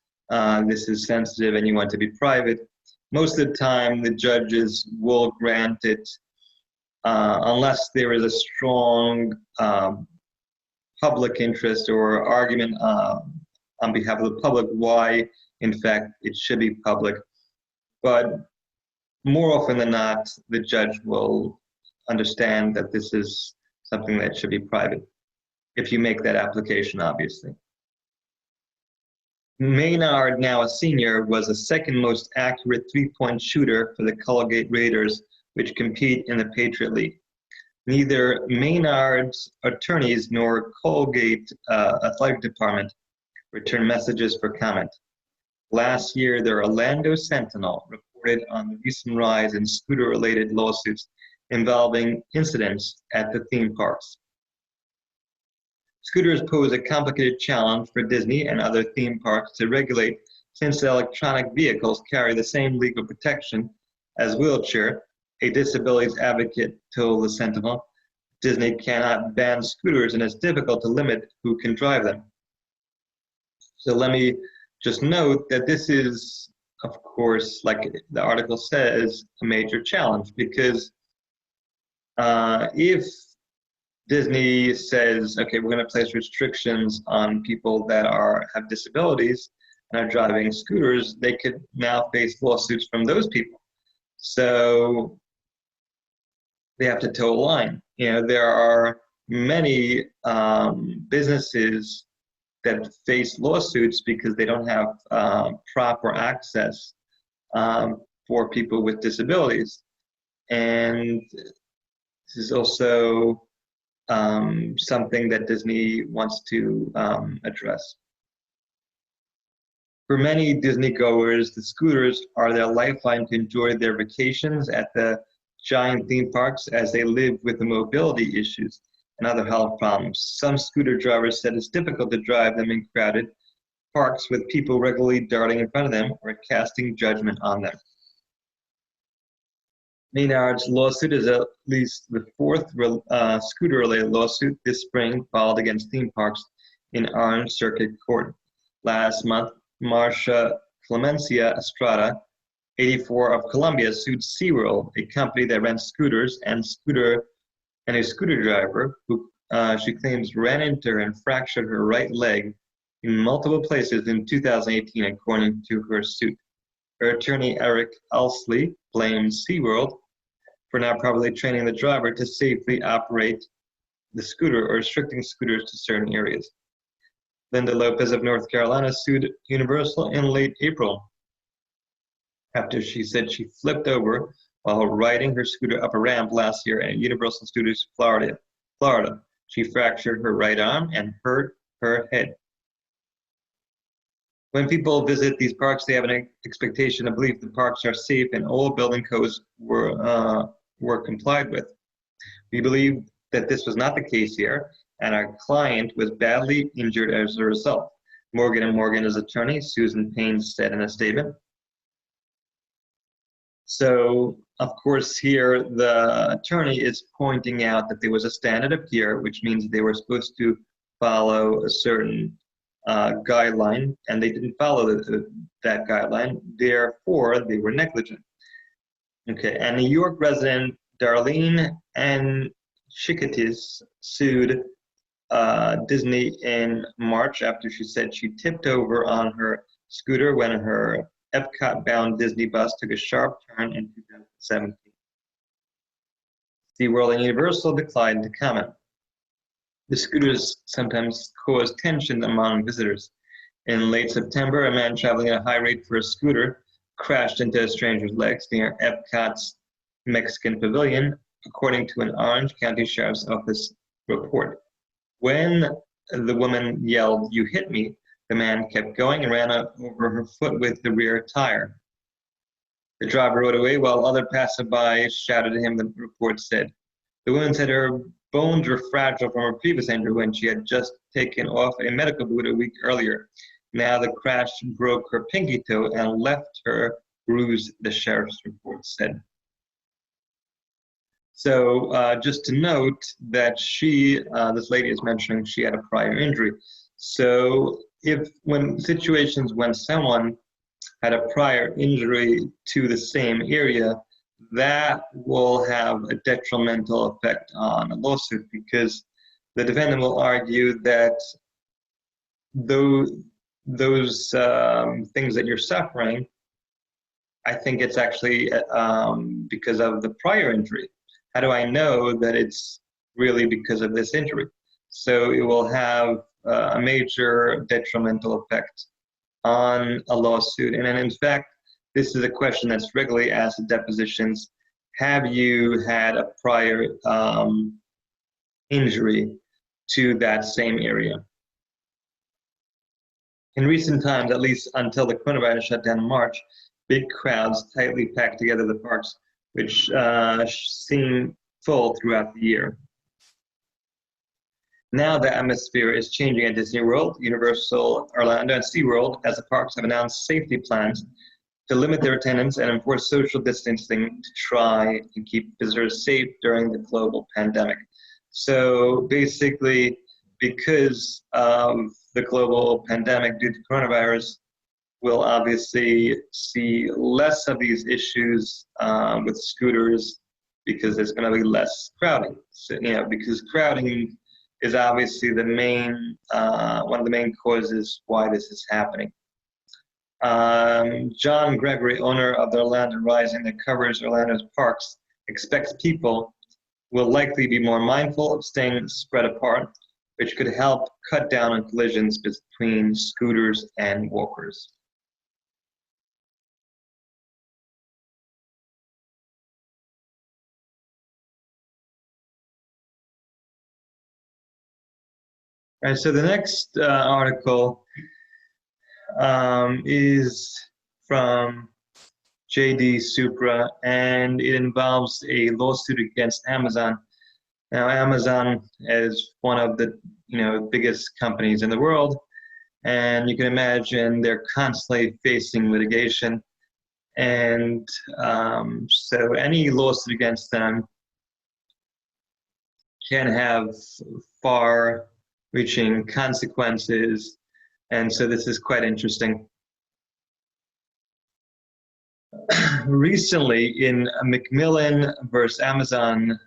this is sensitive and you want to be private. Most of the time, the judges will grant it unless there is a strong public interest or argument on behalf of the public why, in fact, it should be public. But more often than not, the judge will understand that this is something that should be private, if you make that application, obviously. Maynard, now a senior, was the second most accurate three-point shooter for the Colgate Raiders, which compete in the Patriot League. Neither Maynard's attorneys nor Colgate Athletic Department returned messages for comment. Last year, the Orlando Sentinel reported on the recent rise in scooter-related lawsuits involving incidents at the theme parks. Scooters pose a complicated challenge for Disney and other theme parks to regulate, since electronic vehicles carry the same legal protection as wheelchair. A disabilities advocate told the Sentinel, Disney cannot ban scooters and it's difficult to limit who can drive them. So let me just note that this is, of course, like the article says, a major challenge, because if Disney says, okay, we're going to place restrictions on people that have disabilities and are driving scooters, they could now face lawsuits from those people. So they have to toe a line. You know, there are many businesses that face lawsuits because they don't have proper access for people with disabilities. And this is also something that Disney wants to address. For many Disney goers, the scooters are their lifeline to enjoy their vacations at the giant theme parks, as they live with the mobility issues and other health problems. Some scooter drivers said it's difficult to drive them in crowded parks with people regularly darting in front of them or casting judgment on them. Maynard's lawsuit is at least the fourth scooter-related lawsuit this spring filed against theme parks in Orange Circuit Court. Last month, Marcia Clemencia Estrada, 84, of Colombia, sued SeaWorld, a company that rents scooters, and a scooter driver who she claims ran into her and fractured her right leg in multiple places in 2018, according to her suit. Her attorney, Eric Elsley, blames SeaWorld for not properly training the driver to safely operate the scooter or restricting scooters to certain areas. Linda Lopez of North Carolina sued Universal in late April after she said she flipped over while riding her scooter up a ramp last year at Universal Studios Florida. She fractured her right arm and hurt her head. When people visit these parks, they have an expectation to believe the parks are safe and all building codes were complied with. We believe that this was not the case here, and our client was badly injured as a result. Morgan & Morgan's attorney, Susan Payne, said in a statement. So, of course, here the attorney is pointing out that there was a standard of care, which means they were supposed to follow a certain guideline, and they didn't follow that guideline. Therefore, they were negligent. Okay, and New York resident Darlene Ann Chikatis sued Disney in March after she said she tipped over on her scooter when her Epcot-bound Disney bus took a sharp turn in 2017. SeaWorld and Universal declined to comment. The scooters sometimes cause tension among visitors. In late September, a man traveling at a high rate for a scooter crashed into a stranger's legs near Epcot's Mexican Pavilion, according to an Orange County Sheriff's Office report. When the woman yelled, "You hit me," the man kept going and ran over her foot with the rear tire. The driver rode away while other passersby shouted at him, the report said. The woman said her bones were fragile from her previous injury when she had just taken off a medical boot a week earlier. Now the crash broke her pinky toe and left her bruised, the sheriff's report said. So just to note that this lady is mentioning she had a prior injury. So when situations when someone had a prior injury to the same area, that will have a detrimental effect on a lawsuit, because the defendant will argue that those things that you're suffering, I think it's actually because of the prior injury. How do I know that it's really because of this injury? So it will have a major detrimental effect on a lawsuit. And in fact, this is a question that's regularly asked at depositions. have you had a prior injury to that same area? In recent times, at least until the coronavirus shutdown in March, big crowds tightly packed together the parks, which seem full throughout the year. Now the atmosphere is changing at Disney World, Universal Orlando, and SeaWorld, as the parks have announced safety plans to limit their attendance and enforce social distancing to try and keep visitors safe during the global pandemic. So basically, because of the global pandemic due to coronavirus, we'll obviously see less of these issues with scooters because there's going to be less crowding. So, because crowding is obviously the main one of the main causes why this is happening. John Gregory, owner of the Orlando Rising that covers Orlando's parks, expects people will likely be more mindful of staying spread apart, which could help cut down on collisions between scooters and walkers. All right, so the next article is from JD Supra, and it involves a lawsuit against Amazon. Now, Amazon is one of the biggest companies in the world, and you can imagine they're constantly facing litigation, and so any lawsuit against them can have far-reaching consequences, and so this is quite interesting. Recently, in McMillan versus Amazon.com,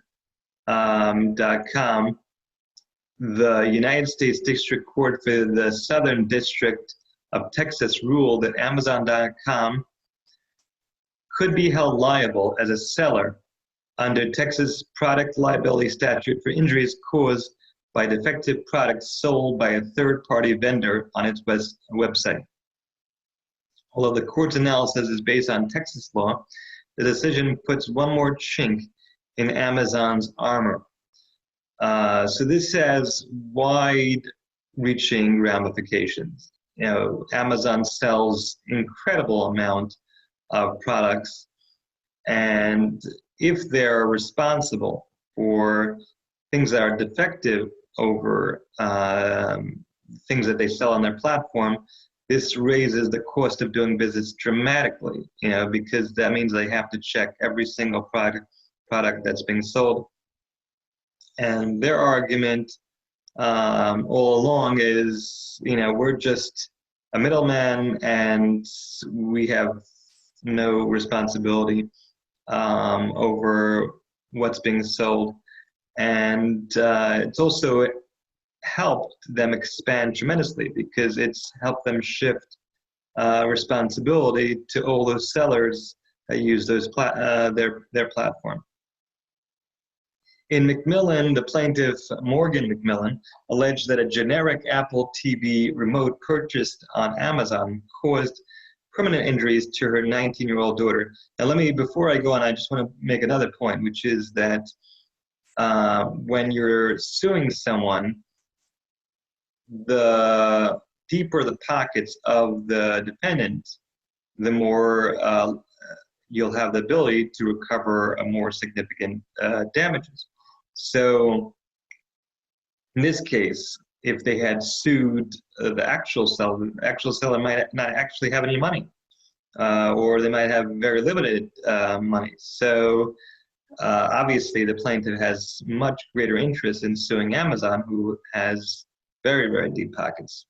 the United States District Court for the Southern District of Texas ruled that Amazon.com could be held liable as a seller under Texas product liability statute for injuries caused by defective products sold by a third-party vendor on its website. Although the court's analysis is based on Texas law, the decision puts one more chink in Amazon's armor. So this has wide-reaching ramifications. Amazon sells incredible amount of products, and if they're responsible for things that are defective over things that they sell on their platform, this raises the cost of doing business dramatically, because that means they have to check every single product that's being sold. And their argument all along is, we're just a middleman and we have no responsibility over what's being sold. And it's also helped them expand tremendously because it's helped them shift responsibility to all those sellers that use those their platform. In McMillan, the plaintiff, Morgan McMillan, alleged that a generic Apple TV remote purchased on Amazon caused permanent injuries to her 19-year-old daughter. Now, before I go on, I just want to make another point, which is that when you're suing someone, the deeper the pockets of the defendant, the more you'll have the ability to recover a more significant damages. So in this case, if they had sued the actual seller might not actually have any money, or they might have very limited money. So obviously the plaintiff has much greater interest in suing Amazon, who has very, very deep pockets.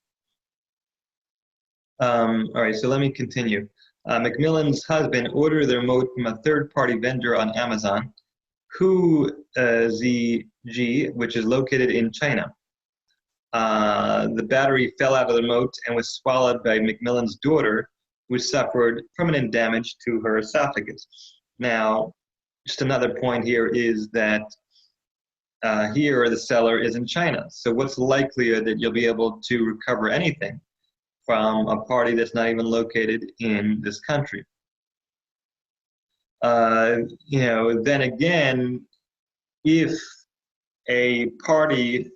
All right, so let me continue. McMillan's husband ordered the remote from a third-party vendor on Amazon, ZG, which is located in China. The battery fell out of the remote and was swallowed by McMillan's daughter, who suffered permanent damage to her esophagus. Now, just another point here is that here the seller is in China. So what's the likelihood that you'll be able to recover anything from a party that's not even located in this country? Then again, if a party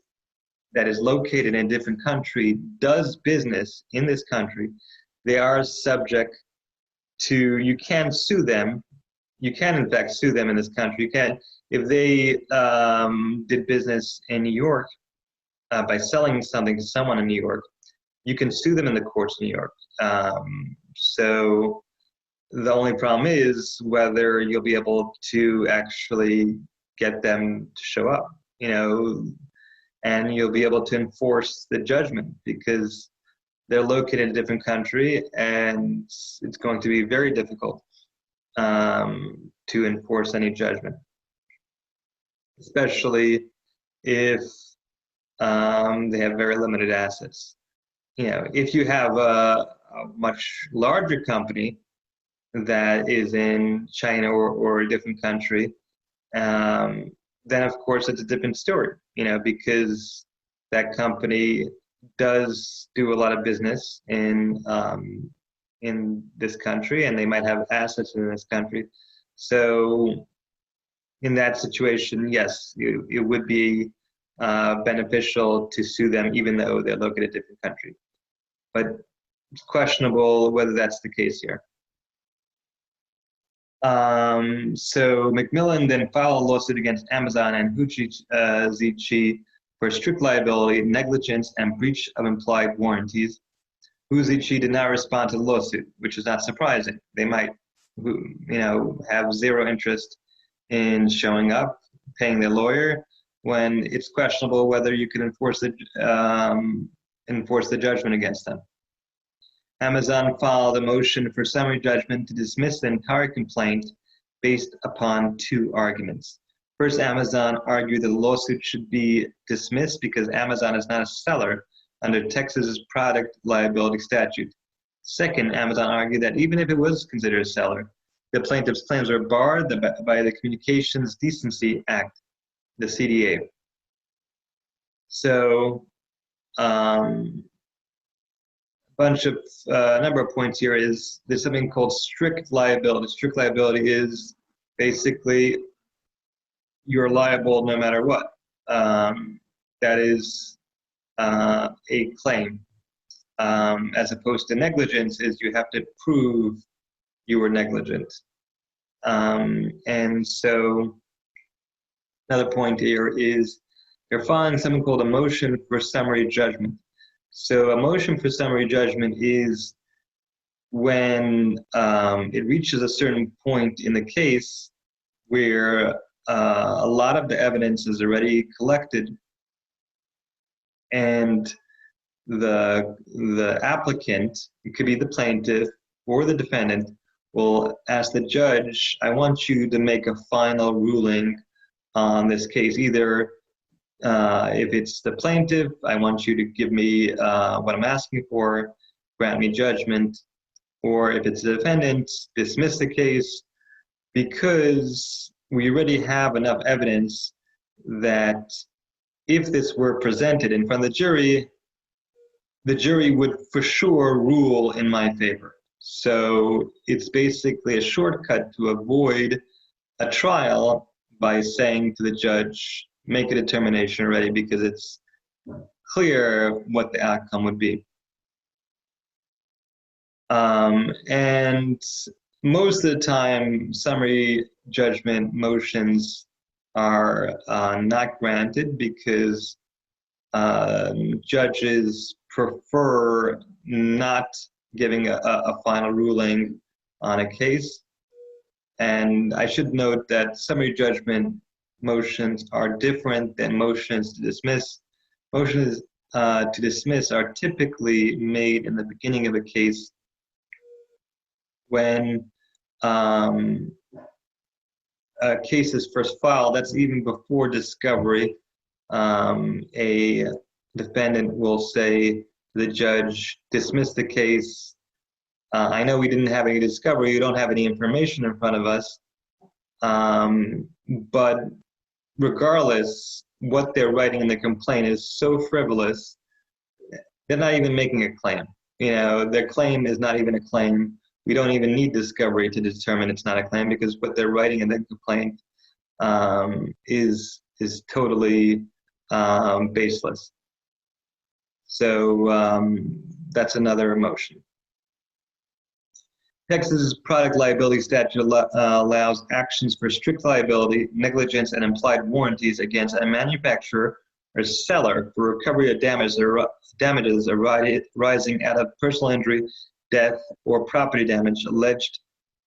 that is located in a different country does business in this country, they are subject to, you can sue them. You can, in fact, sue them in this country. You can, if they did business in New York by selling something to someone in New York, you can sue them in the courts in New York. So the only problem is whether you'll be able to actually get them to show up, and you'll be able to enforce the judgment because they're located in a different country, and it's going to be very difficult to enforce any judgment, especially if they have very limited assets. If you have a much larger company that is in China or a different country, then of course it's a different story, because that company does do a lot of business in this country, and they might have assets in this country. So in that situation, yes, it would be beneficial to sue them even though they're located in a different country. But it's questionable whether that's the case here. So Macmillan then filed a lawsuit against Amazon and Zichi for strict liability, negligence, and breach of implied warranties. Zichi did not respond to the lawsuit, which is not surprising. They might, have zero interest in showing up, paying their lawyer, when it's questionable whether you can enforce the judgment against them. Amazon filed a motion for summary judgment to dismiss the entire complaint based upon two arguments. First, Amazon argued that the lawsuit should be dismissed because Amazon is not a seller under Texas's product liability statute. Second, Amazon argued that even if it was considered a seller, the plaintiff's claims are barred by the Communications Decency Act, the CDA. So, number of points here is there's something called strict liability. Strict liability is basically you're liable no matter what. That is a claim, as opposed to negligence is you have to prove you were negligent. And so another point here is you're filing something called a motion for summary judgment. So a motion for summary judgment is when it reaches a certain point in the case where a lot of the evidence is already collected, and the applicant, it could be the plaintiff or the defendant, will ask the judge, I want you to make a final ruling on this case. Either if it's the plaintiff, I want you to give me what I'm asking for, grant me judgment, or if it's the defendant, dismiss the case, because we already have enough evidence that if this were presented in front of the jury would for sure rule in my favor. So it's basically a shortcut to avoid a trial by saying to the judge, make a determination already because it's clear what the outcome would be. And most of the time, summary judgment motions are not granted because judges prefer not giving a final ruling on a case. And I should note that summary judgment motions are different than motions to dismiss. Motions to dismiss are typically made in the beginning of a case when a case is first filed. That's even before discovery. A defendant will say to the judge, dismiss the case. I know we didn't have any discovery, you don't have any information in front of us, but regardless, what they're writing in the complaint is so frivolous, they're not even making a claim. Their claim is not even a claim we don't even need discovery to determine it's not a claim, because what they're writing in the complaint is totally baseless. So that's another motion. Texas's product liability statute allows actions for strict liability, negligence, and implied warranties against a manufacturer or seller for recovery of damages arising out of personal injury, death, or property damage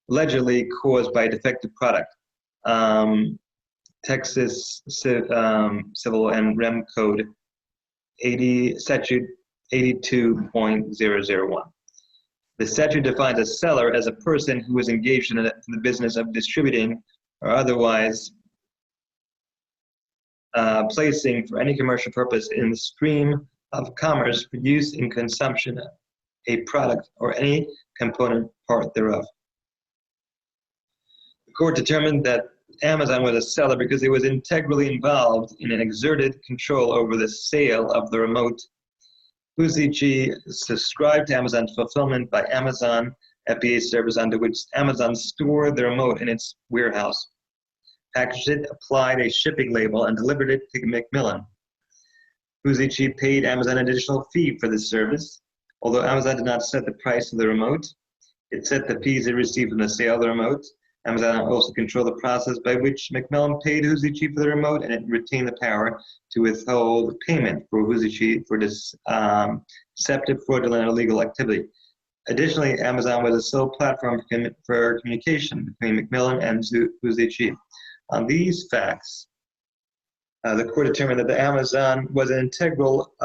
allegedly caused by a defective product. Texas Civil and Rem Code Statute 82.001. The statute defines a seller as a person who is engaged in the business of distributing or otherwise placing for any commercial purpose in the stream of commerce for use in consumption a product or any component part thereof. The court determined that Amazon was a seller because it was integrally involved in an exerted control over the sale of the remote. Uzichi subscribed to Amazon's fulfillment by Amazon FBA service, under which Amazon stored the remote in its warehouse, packaged it, applied a shipping label, and delivered it to Macmillan. Uzichi paid Amazon an additional fee for this service. Although Amazon did not set the price of the remote, it set the fees it received from the sale of the remote. Amazon also controlled the process by which Macmillan paid Uzichi for the remote, and it retained the power to withhold payment for Uzichi for this deceptive, fraudulent, or illegal activity. Additionally, Amazon was a sole platform for communication between Macmillan and Uzichi. On these facts, the court determined that the Amazon was an integral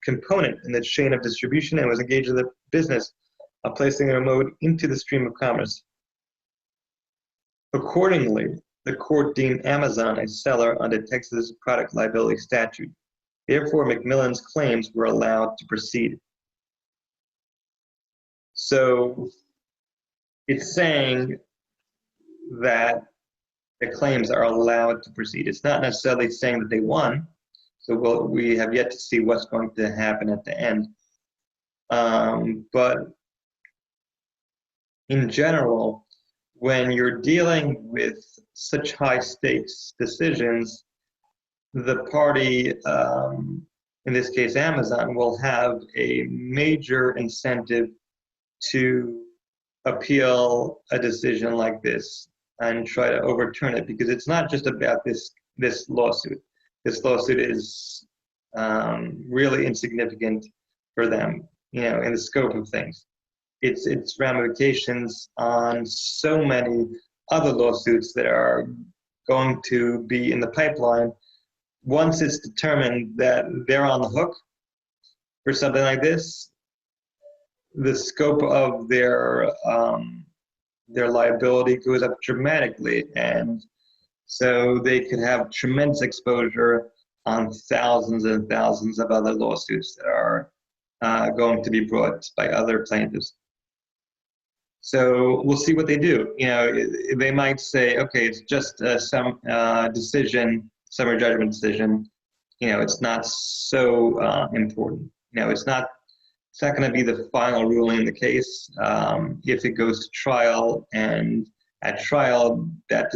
component in the chain of distribution and was engaged in the business of placing the remote into the stream of commerce. Accordingly, the court deemed Amazon a seller under Texas product liability statute. Therefore, Macmillan's claims were allowed to proceed. So it's saying that the claims are allowed to proceed. It's not necessarily saying that they won. So we have yet to see what's going to happen at the end. But in general, when you're dealing with such high stakes decisions, the party, in this case Amazon, will have a major incentive to appeal a decision like this and try to overturn it, because it's not just about this lawsuit. This lawsuit is really insignificant for them, in the scope of things. Its ramifications on so many other lawsuits that are going to be in the pipeline. Once it's determined that they're on the hook for something like this, the scope of their liability goes up dramatically, and so they could have tremendous exposure on thousands and thousands of other lawsuits that are going to be brought by other plaintiffs. So we'll see what they do. They might say, okay, it's just some decision, summary judgment decision. It's not so important. It's not going to be the final ruling in the case. If it goes to trial, and at trial that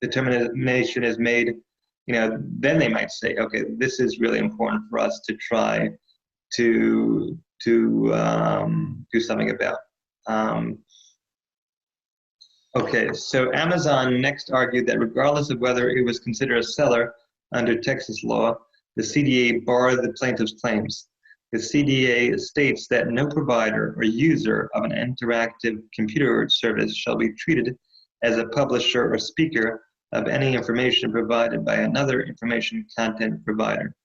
determination is made, then they might say, okay, this is really important for us to try to do something about. Okay, so Amazon next argued that regardless of whether it was considered a seller under Texas law, the CDA barred the plaintiff's claims. The CDA states that no provider or user of an interactive computer service shall be treated as a publisher or speaker of any information provided by another information content provider.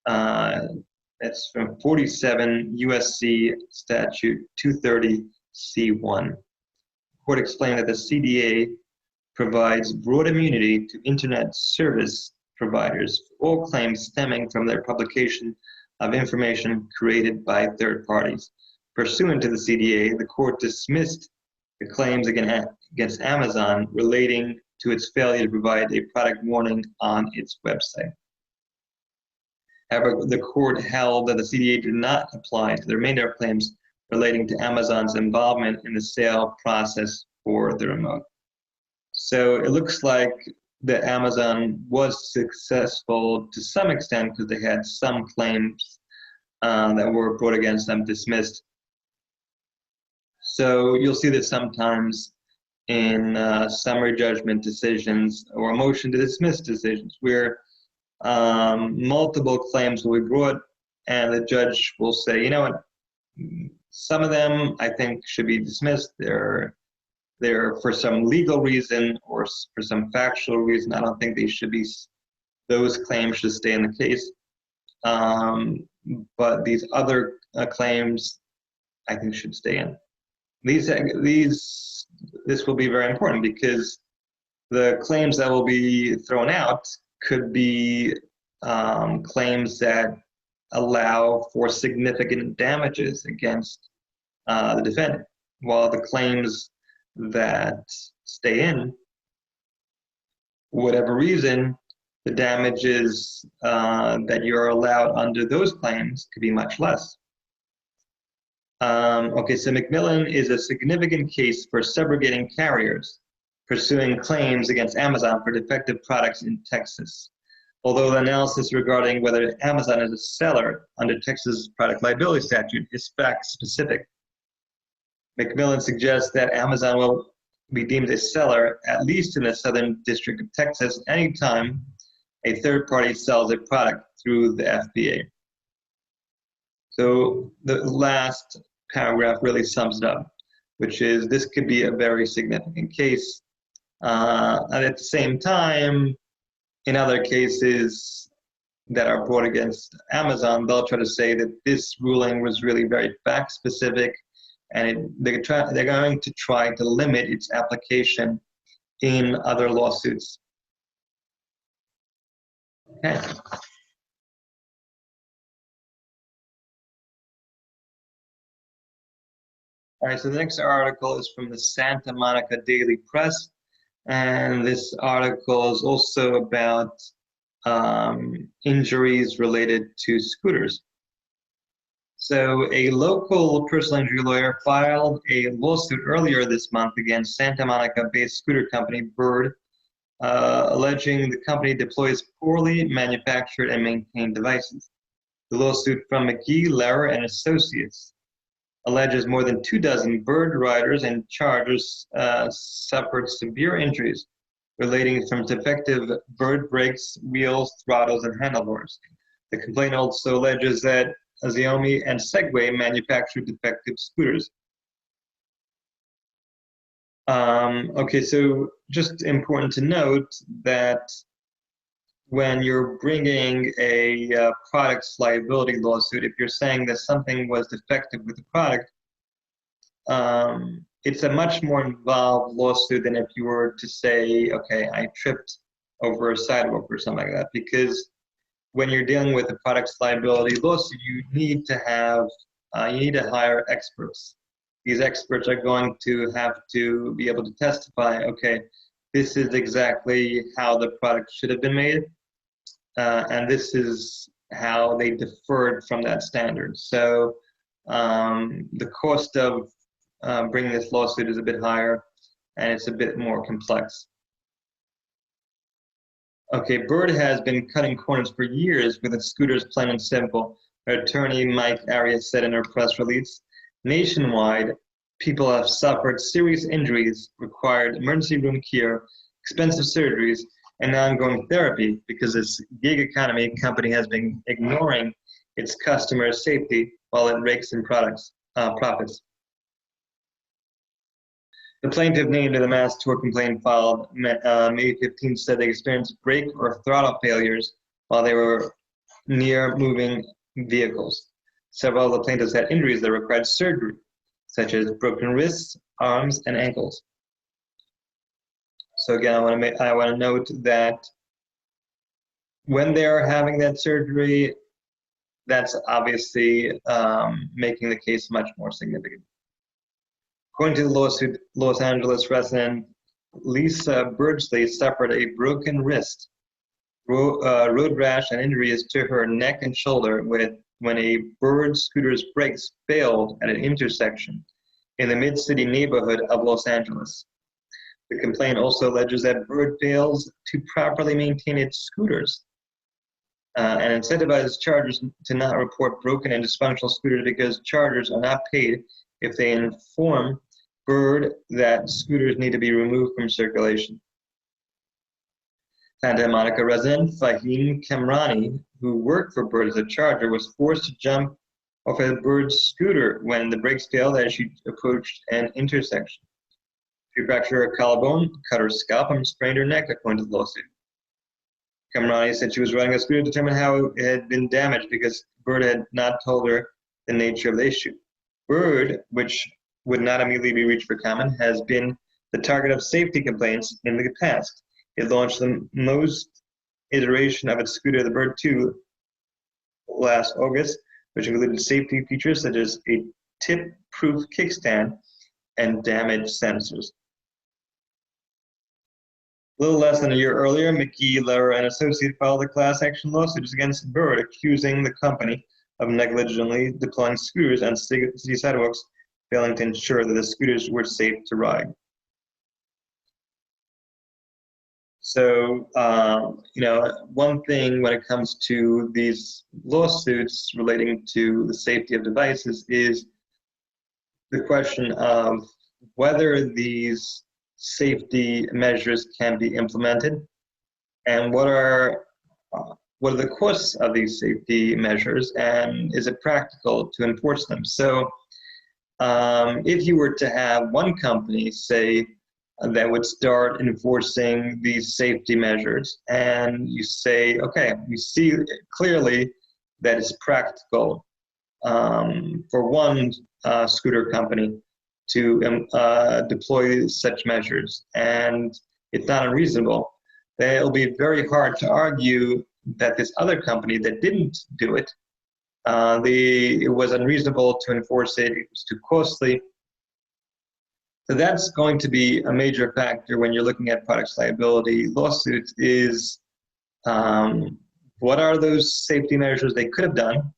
That's from 47 USC Statute 230 C1. The court explained that the CDA provides broad immunity to internet service providers for all claims stemming from their publication of information created by third parties. Pursuant to the CDA, the court dismissed the claims against Amazon relating to its failure to provide a product warning on its website. However, the court held that the CDA did not apply to the remainder of claims relating to Amazon's involvement in the sale process for the remote. So it looks like that Amazon was successful to some extent because they had some claims that were brought against them dismissed. So you'll see this sometimes in summary judgment decisions or motion to dismiss decisions where multiple claims will be brought and the judge will say, you know what, some of them I think should be dismissed. They're for some legal reason or for some factual reason. I don't think they should be, those claims should stay in the case. But these other claims I think should stay in. This will be very important because the claims that will be thrown out could be claims that allow for significant damages against the defendant, while the claims that stay in, for whatever reason, the damages that you're allowed under those claims could be much less. Okay, so Macmillan is a significant case for subrogating carriers pursuing claims against Amazon for defective products in Texas. Although the analysis regarding whether Amazon is a seller under Texas product liability statute is fact-specific, Macmillan suggests that Amazon will be deemed a seller, at least in the Southern District of Texas, anytime a third party sells a product through the FBA. So the last paragraph really sums it up, which is this could be a very significant case. And at the same time, in other cases that are brought against Amazon, they'll try to say that this ruling was really very fact-specific, and they're going to try to limit its application in other lawsuits. Okay. All right, so the next article is from the Santa Monica Daily Press, and this article is also about injuries related to scooters. So a local personal injury lawyer filed a lawsuit earlier this month against Santa Monica-based scooter company Bird, alleging the company deploys poorly manufactured and maintained devices. The lawsuit from McGee, Lehrer, and Associates alleges more than 24 Bird riders and chargers suffered severe injuries relating from defective Bird brakes, wheels, throttles, and handlebars. The complaint also alleges that Xiaomi and Segway manufactured defective scooters. Okay, so just important to note that when you're bringing a products liability lawsuit, if you're saying that something was defective with the product, it's a much more involved lawsuit than if you were to say, okay, I tripped over a sidewalk or something like that, because when you're dealing with a products liability lawsuit, you need to hire experts. These experts are going to have to be able to testify, okay, this is exactly how the product should have been made, and this is how they deferred from that standard. So the cost of bringing this lawsuit is a bit higher, and it's a bit more complex. Okay, Bird has been cutting corners for years with its scooters, plain and simple. Her attorney, Mike Arias, said in her press release, nationwide, people have suffered serious injuries, required emergency room care, expensive surgeries, and ongoing therapy because this gig economy company has been ignoring its customers' safety while it rakes in profits. The plaintiff named in the mass tort complaint filed May 15 said they experienced brake or throttle failures while they were near moving vehicles. Several of the plaintiffs had injuries that required surgery, such as broken wrists, arms, and ankles. So again, I want to note that when they're having that surgery, that's obviously making the case much more significant. According to the lawsuit, Los Angeles resident Lisa Birdsley suffered a broken wrist, road rash, and injuries to her neck and shoulder with when a Bird scooter's brakes failed at an intersection in the mid-city neighborhood of Los Angeles. The complaint also alleges that Bird fails to properly maintain its scooters and incentivizes chargers to not report broken and dysfunctional scooters because chargers are not paid if they inform Bird that scooters need to be removed from circulation. Santa Monica resident Fahim Kamrani, who worked for Bird as a charger, was forced to jump off a Bird's scooter when the brakes failed as she approached an intersection. She fractured her collarbone, cut her scalp, and sprained her neck, according to the lawsuit. Kamrani said she was riding a scooter to determine how it had been damaged because Bird had not told her the nature of the issue. Bird, which would not immediately be reached for comment, has been the target of safety complaints in the past. It launched the most iteration of its scooter, the Bird 2, last August, which included safety features such as a tip-proof kickstand and damage sensors. A little less than a year earlier, Mickey Lehrer and Associate filed a class action lawsuit against Bird, accusing the company of negligently deploying scooters on city sidewalks, failing to ensure that the scooters were safe to ride. So, one thing when it comes to these lawsuits relating to the safety of devices is the question of whether these safety measures can be implemented and what are the costs of these safety measures, and is it practical to enforce them? So if you were to have one company, say, that would start enforcing these safety measures, and you say, okay, we see clearly that it's practical for one scooter company to deploy such measures, and it's not unreasonable, then it'll be very hard to argue that this other company that didn't do it, it was unreasonable to enforce it, it was too costly. So that's going to be a major factor when you're looking at products liability lawsuits is what are those safety measures they could have done,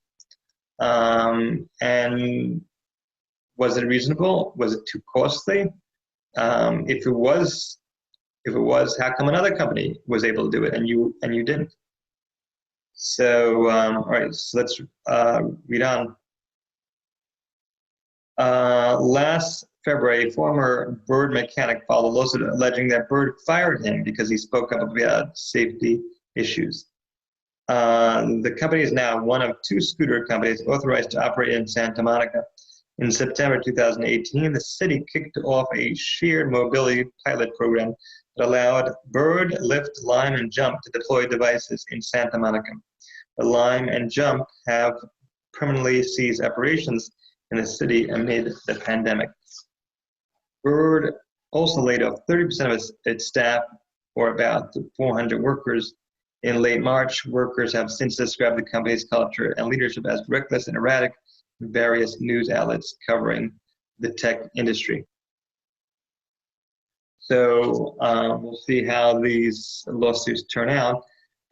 and was it reasonable? Was it too costly? If it was, how come another company was able to do it and you didn't? So, all right, so let's read on. Last February, a former Bird mechanic filed a lawsuit alleging that Bird fired him because he spoke up about safety issues. The company is now one of two scooter companies authorized to operate in Santa Monica. In September 2018, the city kicked off a shared mobility pilot program that allowed Bird, Lyft, Lime, and Jump to deploy devices in Santa Monica. The Lime and Jump have permanently ceased operations in the city amid the pandemic. Bird also laid off 30% of its staff, or about 400 workers. In late March, workers have since described the company's culture and leadership as reckless and erratic, in various news outlets covering the tech industry. So we'll see how these lawsuits turn out.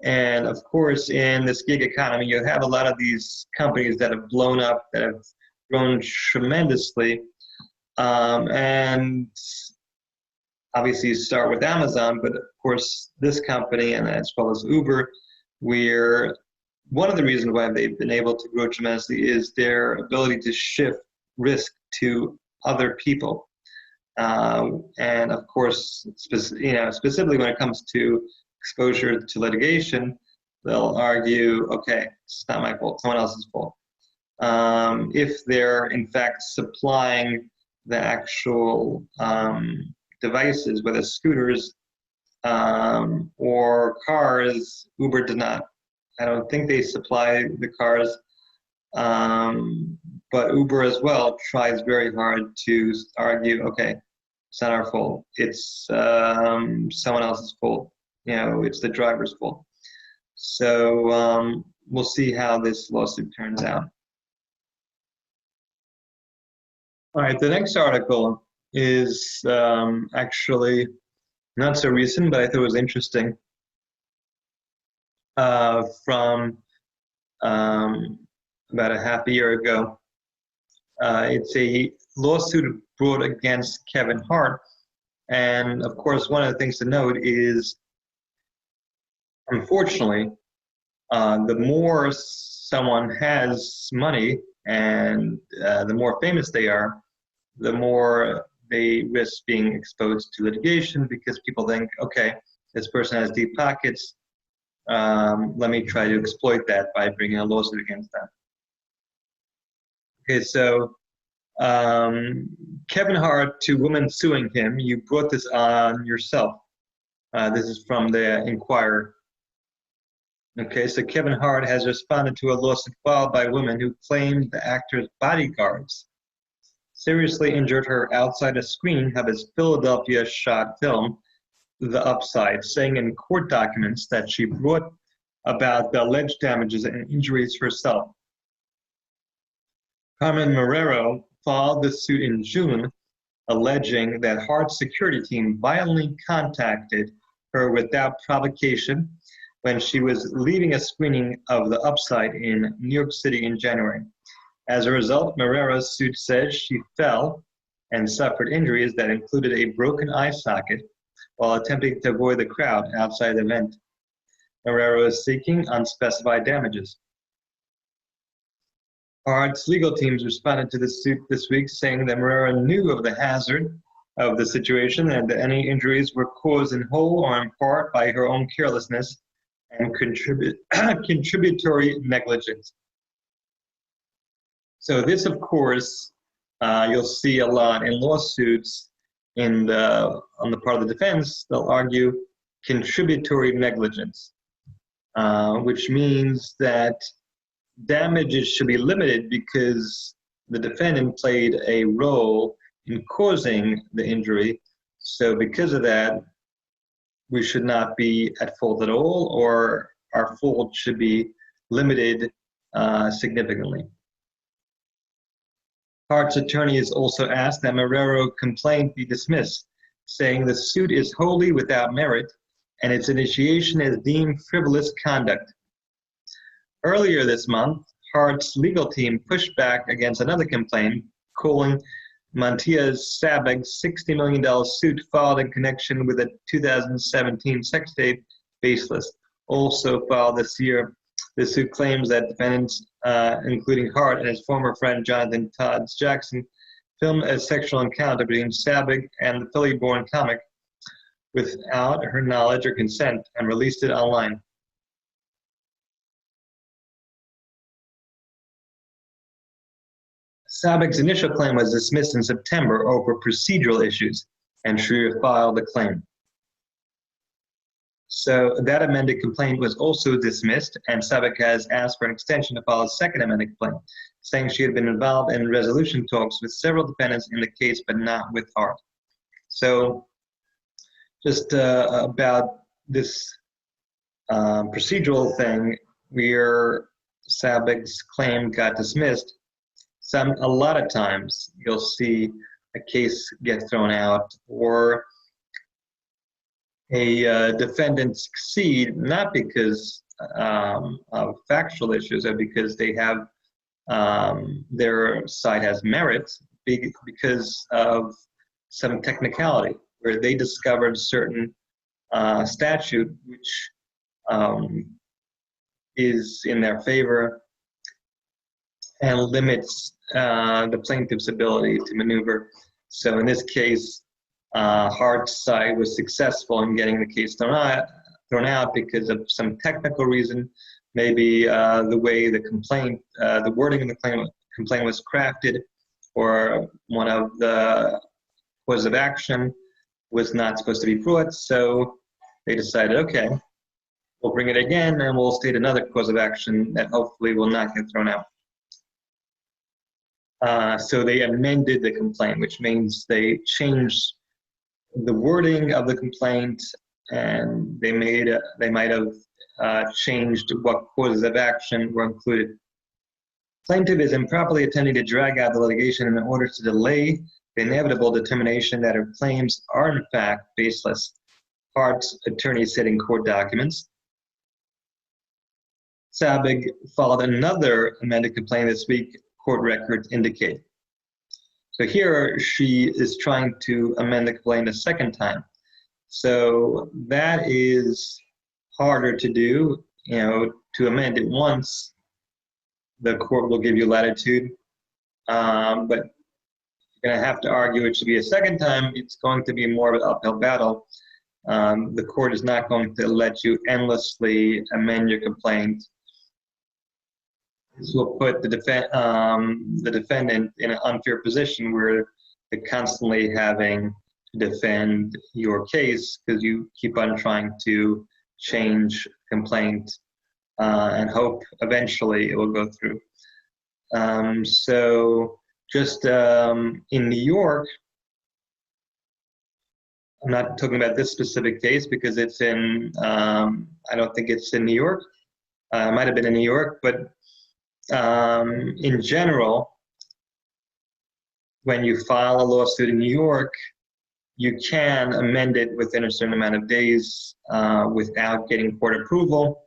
And of course, in this gig economy, you have a lot of these companies that have blown up, that have grown tremendously. And obviously you start with Amazon, but of course this company, and as well as Uber, where one of the reasons why they've been able to grow tremendously is their ability to shift risk to other people. And of course, specifically when it comes to exposure to litigation, they'll argue, okay, it's not my fault, someone else's fault. If they're in fact supplying the actual devices, whether scooters or cars, Uber did not. I don't think they supply the cars, but Uber as well tries very hard to argue, okay, it's not our fault, it's someone else's fault, it's the driver's fault. So we'll see how this lawsuit turns out. All right, the next article is actually not so recent, but I thought it was interesting. From about a half a year ago. It's a lawsuit brought against Kevin Hart. And of course, one of the things to note is, unfortunately, the more someone has money and the more famous they are, the more they risk being exposed to litigation, because people think, okay, this person has deep pockets. Let me try to exploit that by bringing a lawsuit against them. Okay, so Kevin Hart to women suing him. You brought this on yourself. This is from the Inquirer. Okay, so Kevin Hart has responded to a lawsuit filed by women who claimed the actor's bodyguards seriously injured her outside a screening of his Philadelphia shot film, The Upside, saying in court documents that she brought about the alleged damages and injuries herself. Carmen Marrero filed the suit in June, alleging that Hart's security team violently contacted her without provocation when she was leaving a screening of The Upside in New York City in January. As a result, Marrero's suit says she fell and suffered injuries that included a broken eye socket while attempting to avoid the crowd outside the event. Marrero is seeking unspecified damages. Hart's legal teams responded to the suit this week, saying that Marrero knew of the hazard of the situation and that any injuries were caused in whole or in part by her own carelessness and contributory negligence. So this, of course, you'll see a lot in lawsuits on the part of the defense. They'll argue contributory negligence, which means that damages should be limited because the defendant played a role in causing the injury. So because of that, we should not be at fault at all, or our fault should be limited significantly. Hart's attorneys also asked that Marrero complaint be dismissed, saying the suit is wholly without merit and its initiation is deemed frivolous conduct. Earlier this month, Hart's legal team pushed back against another complaint, calling Mattias Sabeg's $60 million suit filed in connection with a 2017 sex tape baseless. Also filed this year, the suit claims that defendants, including Hart and his former friend Jonathan Todd Jackson, filmed a sexual encounter between Sabeg and the Philly-born comic without her knowledge or consent and released it online. Sabeg's initial claim was dismissed in September over procedural issues, and she refiled the claim. So that amended complaint was also dismissed, and Sabeg has asked for an extension to file a second amended complaint, saying she had been involved in resolution talks with several defendants in the case, but not with Hart. So just about this procedural thing, where Sabeg's claim got dismissed, a lot of times you'll see a case get thrown out, or a defendant succeed not because of factual issues or because they have their side has merit, because of some technicality where they discovered certain statute which is in their favor and limits the plaintiff's ability to maneuver. So in this case, Hart's side was successful in getting the case thrown out because of some technical reason, maybe the way the wording of the complaint was crafted, or one of the cause of action was not supposed to be brought. So they decided, okay, we'll bring it again and we'll state another cause of action that hopefully will not get thrown out. So they amended the complaint, which means they changed the wording of the complaint, and they might have changed what causes of action were included. Plaintiff is improperly attempting to drag out the litigation in order to delay the inevitable determination that her claims are in fact baseless, Hart's attorney said in court documents. Sabig filed another amended complaint this week, court records indicate. So here she is trying to amend the complaint a second time. So that is harder to do. To amend it once, the court will give you latitude, but you're going to have to argue it should be a second time. It's going to be more of an uphill battle. The court is not going to let you endlessly amend your complaint. This will put the defendant in an unfair position where they're constantly having to defend your case because you keep on trying to change complaint and hope eventually it will go through. So just in New York, I'm not talking about this specific case because it's in, I don't think it's in New York. It might have been in New York, but in general, when you file a lawsuit in New York, you can amend it within a certain amount of days without getting court approval.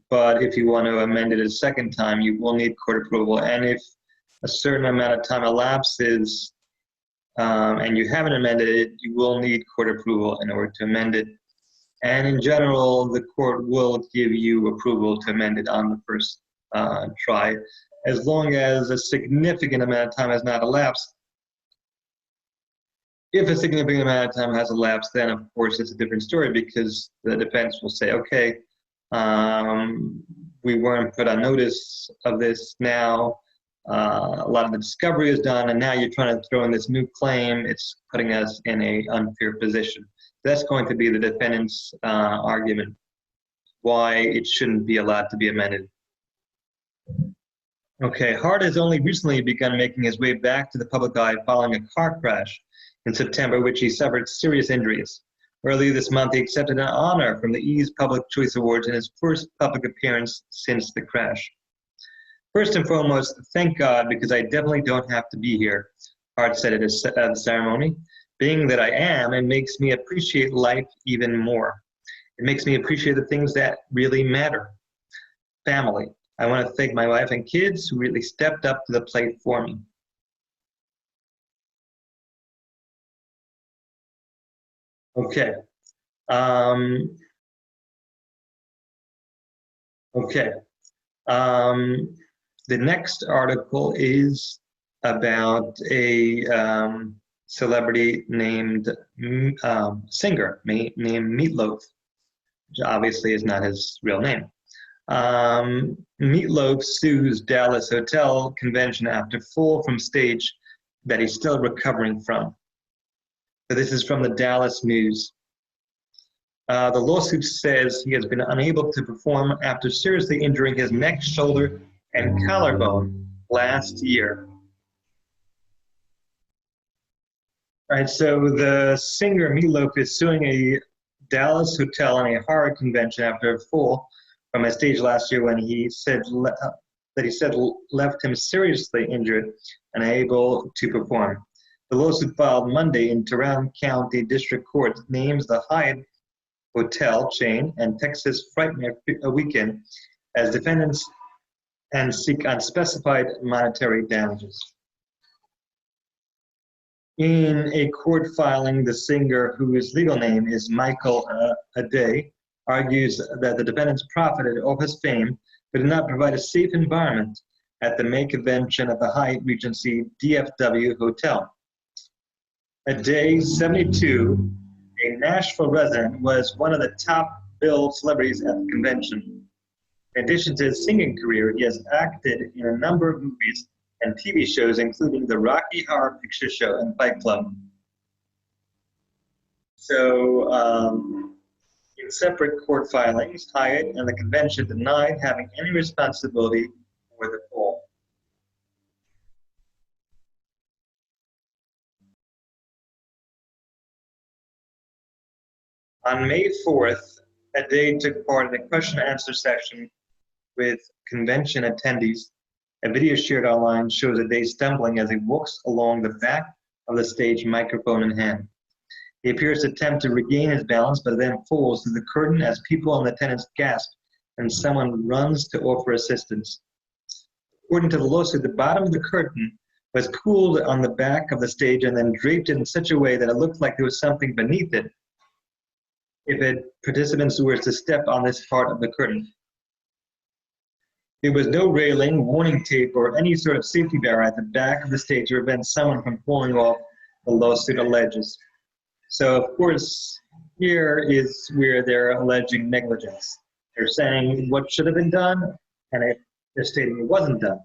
But if you want to amend it a second time, you will need court approval. And if a certain amount of time elapses and you haven't amended it, you will need court approval in order to amend it. And in general, the court will give you approval to amend it on the first try, as long as a significant amount of time has not elapsed. If a significant amount of time has elapsed, then of course it's a different story because the defense will say, okay, we weren't put on notice of this now. A lot of the discovery is done, and now you're trying to throw in this new claim. It's putting us in an unfair position. That's going to be the defendant's argument why it shouldn't be allowed to be amended. Okay, Hart has only recently begun making his way back to the public eye following a car crash in September, which he suffered serious injuries. Earlier this month, he accepted an honor from the E's Public Choice Awards in his first public appearance since the crash. First and foremost, thank God, because I definitely don't have to be here, Hart said at the ceremony. Being that I am, it makes me appreciate life even more. It makes me appreciate the things that really matter. Family. I want to thank my wife and kids who really stepped up to the plate for me. Okay. The next article is about a celebrity named singer named Meatloaf, which obviously is not his real name. Meatloaf sues Dallas Hotel Convention after fall from stage that he's still recovering from. So this is from the Dallas News. The lawsuit says he has been unable to perform after seriously injuring his neck, shoulder, and collarbone last year. All right, so the singer Meatloaf is suing a Dallas hotel and a horror convention after a fall from a stage last year when he said left him seriously injured and unable to perform. The lawsuit filed Monday in Tarrant County District Court names the Hyatt hotel chain and Texas Frightmare Weekend as defendants and seek unspecified monetary damages. In a court filing, the singer, whose legal name is Michael Aday, argues that the defendants profited off his fame but did not provide a safe environment at the May convention at the Hyatt Regency DFW Hotel. Aday, 72, a Nashville resident, was one of the top billed celebrities at the convention. In addition to his singing career, he has acted in a number of movies and TV shows, including the Rocky Horror Picture Show and Fight Club. So, in separate court filings, Hyatt and the convention denied having any responsibility for the fall. On May 4th, Aday took part in a question and answer session with convention attendees. A video shared online shows Aday stumbling as he walks along the back of the stage, microphone in hand. He appears to attempt to regain his balance, but then falls through the curtain as people in attendance gasp and someone runs to offer assistance. According to the lawsuit, the bottom of the curtain was pulled on the back of the stage and then draped in such a way that it looked like there was something beneath it if participants were to step on this part of the curtain. There was no railing, warning tape, or any sort of safety barrier at the back of the stage to prevent someone from falling off, the lawsuit alleges. So, of course, here is where they're alleging negligence. They're saying what should have been done, and they're stating it wasn't done.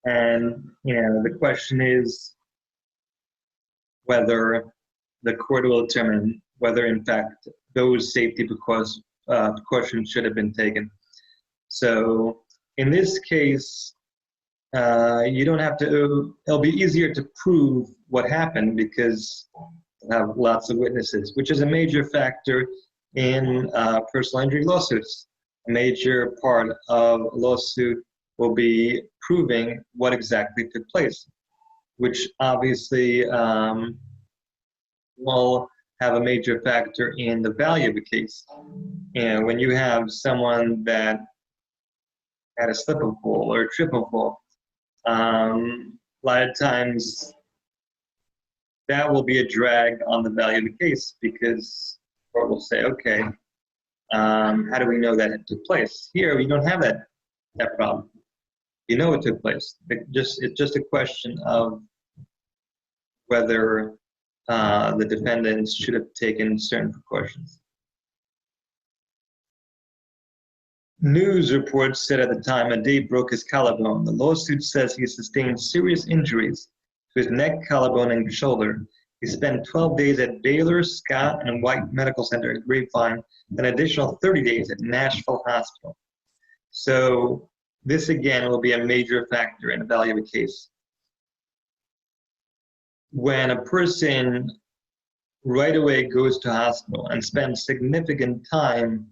And, the question is whether the court will determine whether, in fact, those safety precautions should have been taken. So, in this case, you don't have to, it'll be easier to prove what happened because you have lots of witnesses, which is a major factor in personal injury lawsuits. A major part of a lawsuit will be proving what exactly took place, which obviously will have a major factor in the value of the case. And when you have someone that had a slip and fall or a trip and fall, a lot of times that will be a drag on the value of the case because the court will say, okay, how do we know that it took place? Here, we don't have that problem. You know it took place. It's just a question of whether the defendants should have taken certain precautions. News reports said at the time Adai broke his collarbone. The lawsuit says he sustained serious injuries to his neck, collarbone, and shoulder. He spent 12 days at Baylor, Scott, and White Medical Center at Grapevine, an additional 30 days at Nashville Hospital. So this, again, will be a major factor in the value of a case. When a person right away goes to hospital and spends significant time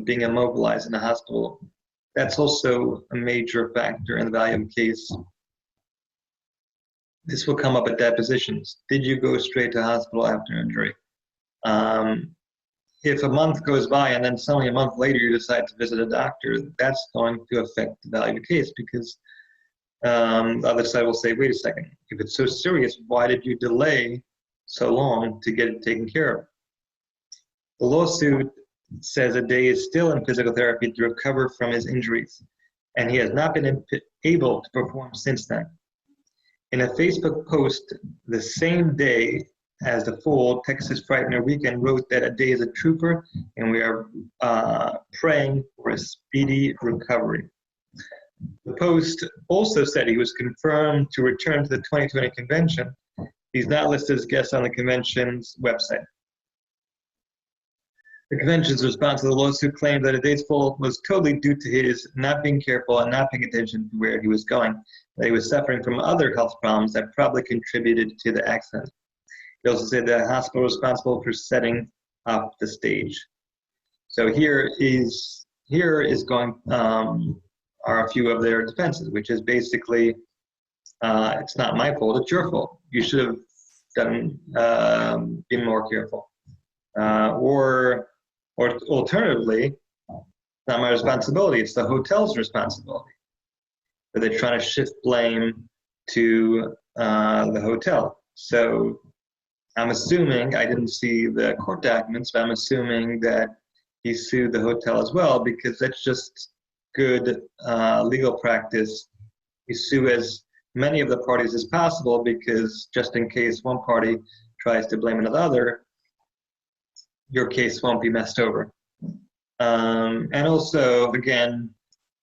being immobilized in the hospital, that's also a major factor in the value of the case. This will come up at depositions. Did you go straight to hospital after injury? If a month goes by and then suddenly a month later you decide to visit a doctor, that's going to affect the value of the case because the other side will say, wait a second, if it's so serious, why did you delay so long to get it taken care of? The lawsuit says Adai is still in physical therapy to recover from his injuries, and he has not been able to perform since then. In a Facebook post the same day as the fall, Texas Frightener Weekend wrote that Adai is a trooper, and we are praying for a speedy recovery. The post also said he was confirmed to return to the 2020 convention. He's not listed as guest on the convention's website. The convention's response to the lawsuit claimed that Adai's fall was totally due to his not being careful and not paying attention to where he was going, that he was suffering from other health problems that probably contributed to the accident. He also said the hospital was responsible for setting up the stage. So here is going are a few of their defenses, which is basically it's not my fault, it's your fault. You should have been more careful, or alternatively, it's not my responsibility, it's the hotel's responsibility. But they're trying to shift blame to the hotel. So I'm assuming, I didn't see the court documents, but I'm assuming that he sued the hotel as well because that's just good legal practice. You sue as many of the parties as possible because just in case one party tries to blame another, your case won't be messed over. And also, again,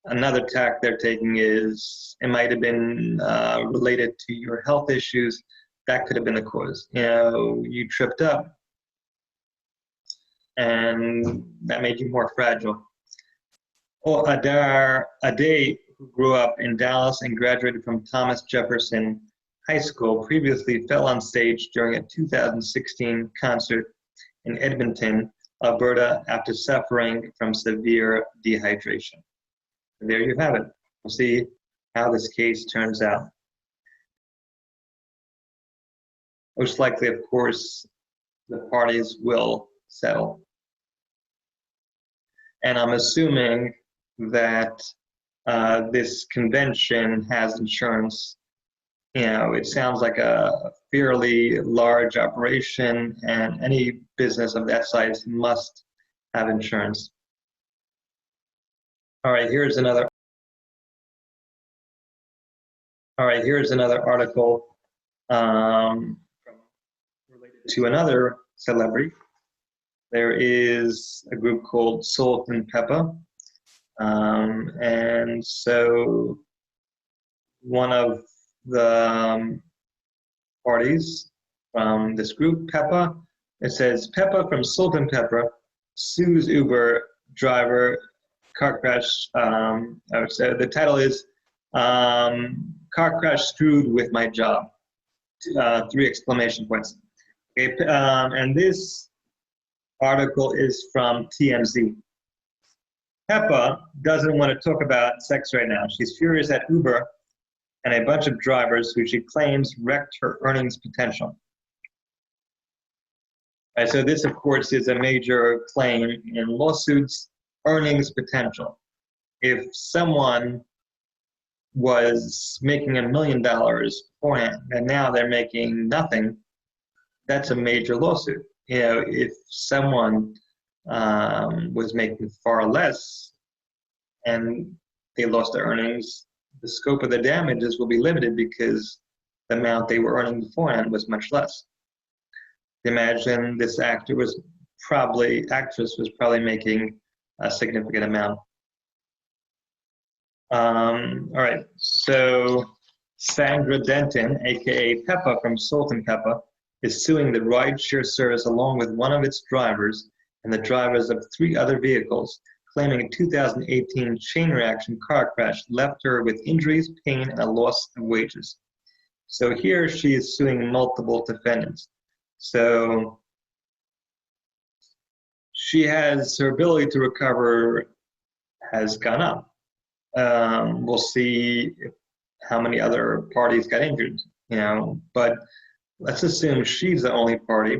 another tack they're taking is it might have been related to your health issues. That could have been the cause. You tripped up and that made you more fragile. Or Adai, who grew up in Dallas and graduated from Thomas Jefferson High School, previously fell on stage during a 2016 concert in Edmonton, Alberta, after suffering from severe dehydration. And there you have it. We'll see how this case turns out. Most likely, of course, the parties will settle. And I'm assuming that this convention has insurance. You know, it sounds like a fairly large operation, and any business of that size must have insurance. All right, here's another article related to another celebrity. There is a group called Salt-N-Pepa. And so one of the parties from this group, Peppa, it says, Peppa from Salt-N-Pepa sues Uber driver car crash. So the title is Car Crash Screwed with My Job. 3 exclamation points. Okay, and this article is from TMZ. Peppa doesn't want to talk about sex right now. She's furious at Uber and a bunch of drivers who she claims wrecked her earnings potential. Right, so this, of course, is a major claim in lawsuits, earnings potential. If someone was making $1 million beforehand and now they're making nothing, that's a major lawsuit. You know, if someone was making far less and they lost their earnings, the scope of the damages will be limited because the amount they were earning beforehand was much less. Imagine this actress was probably making a significant amount. All right, so Sandra Denton, aka Peppa from Salt-N-Pepa, is suing the rideshare service along with one of its drivers and the drivers of 3 other vehicles, claiming a 2018 chain reaction car crash left her with injuries, pain, and a loss of wages. So here she is suing multiple defendants. So she has, her ability to recover has gone up. We'll see how many other parties got injured, you know, but let's assume she's the only party.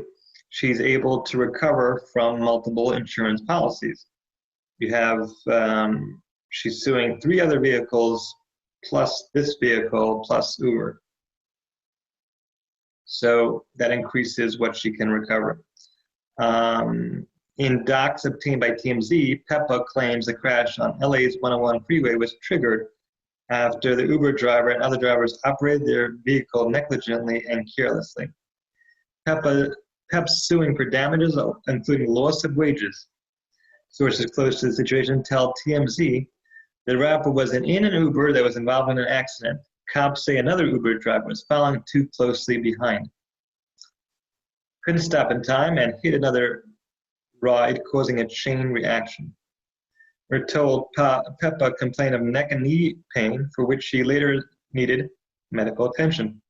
She's able to recover from multiple insurance policies. You have, she's suing 3 other vehicles plus this vehicle plus Uber. So that increases what she can recover. In docs obtained by TMZ, Peppa claims the crash on LA's 101 freeway was triggered after the Uber driver and other drivers operated their vehicle negligently and carelessly. Pep's suing for damages, including loss of wages. Sources close to the situation tell TMZ the rapper was in an Uber that was involved in an accident. Cops say another Uber driver was following too closely behind. Couldn't stop in time and hit another ride, causing a chain reaction. We're told Peppa complained of neck and knee pain, for which she later needed medical attention.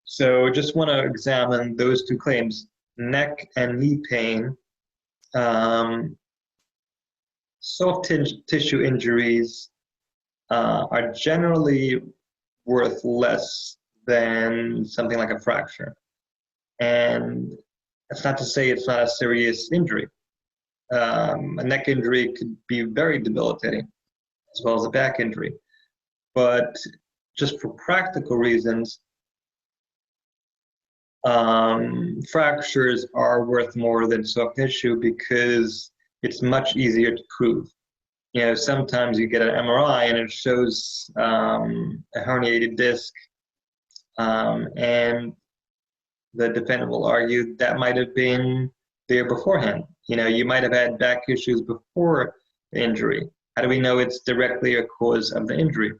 So just want to examine those 2 claims, neck and knee pain. Soft tissue injuries are generally worth less than something like a fracture. And that's not to say it's not a serious injury. A neck injury could be very debilitating, as well as a back injury. But just for practical reasons, fractures are worth more than soft tissue because it's much easier to prove. You know, sometimes you get an MRI and it shows a herniated disc, and the defendant will argue that might have been there beforehand. You know, you might have had back issues before the injury. How do we know it's directly a cause of the injury?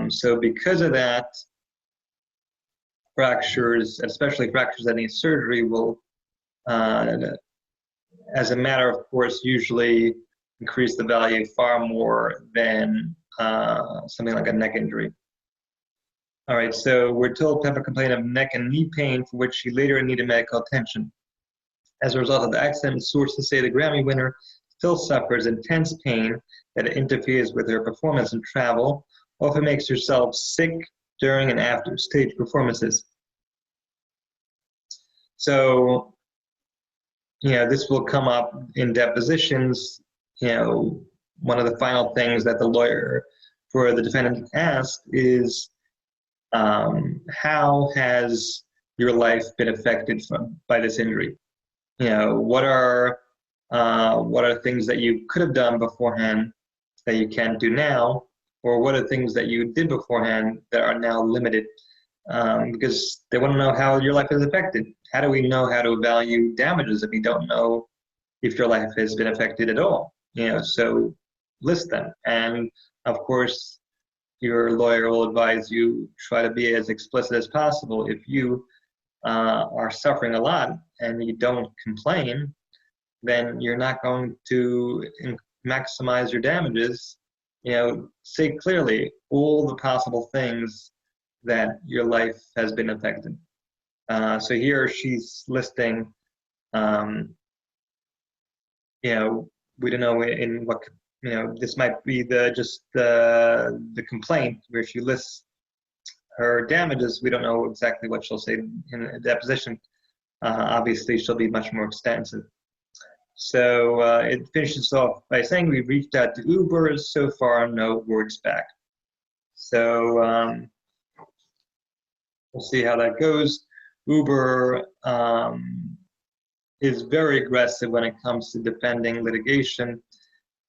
So because of that, fractures, especially fractures that need surgery, will, as a matter of course, usually increase the value far more than something like a neck injury. All right, so we're told Peppa complained of neck and knee pain, for which she later needed medical attention. As a result of the accident, sources say the Grammy winner still suffers intense pain that interferes with her performance and travel, often makes herself sick during and after stage performances. So this will come up in depositions. One of the final things that the lawyer for the defendant asked is, how has your life been affected by this injury? What are things that you could have done beforehand that you can't do now, or what are things that you did beforehand that are now limited? Because they want to know how your life is affected. How do we know how to value damages if we don't know if your life has been affected at all? So list them. And of course, your lawyer will advise you try to be as explicit as possible. If you are suffering a lot and you don't complain, then you're not going to maximize your damages. Say clearly all the possible things that your life has been affected. So here she's listing, we don't know in what, this might be the complaint where she lists her damages. We don't know exactly what she'll say in a deposition. Obviously, she'll be much more extensive. So it finishes off by saying, we've reached out to Uber, so far no words back. So we'll see how that goes. Uber is very aggressive when it comes to defending litigation,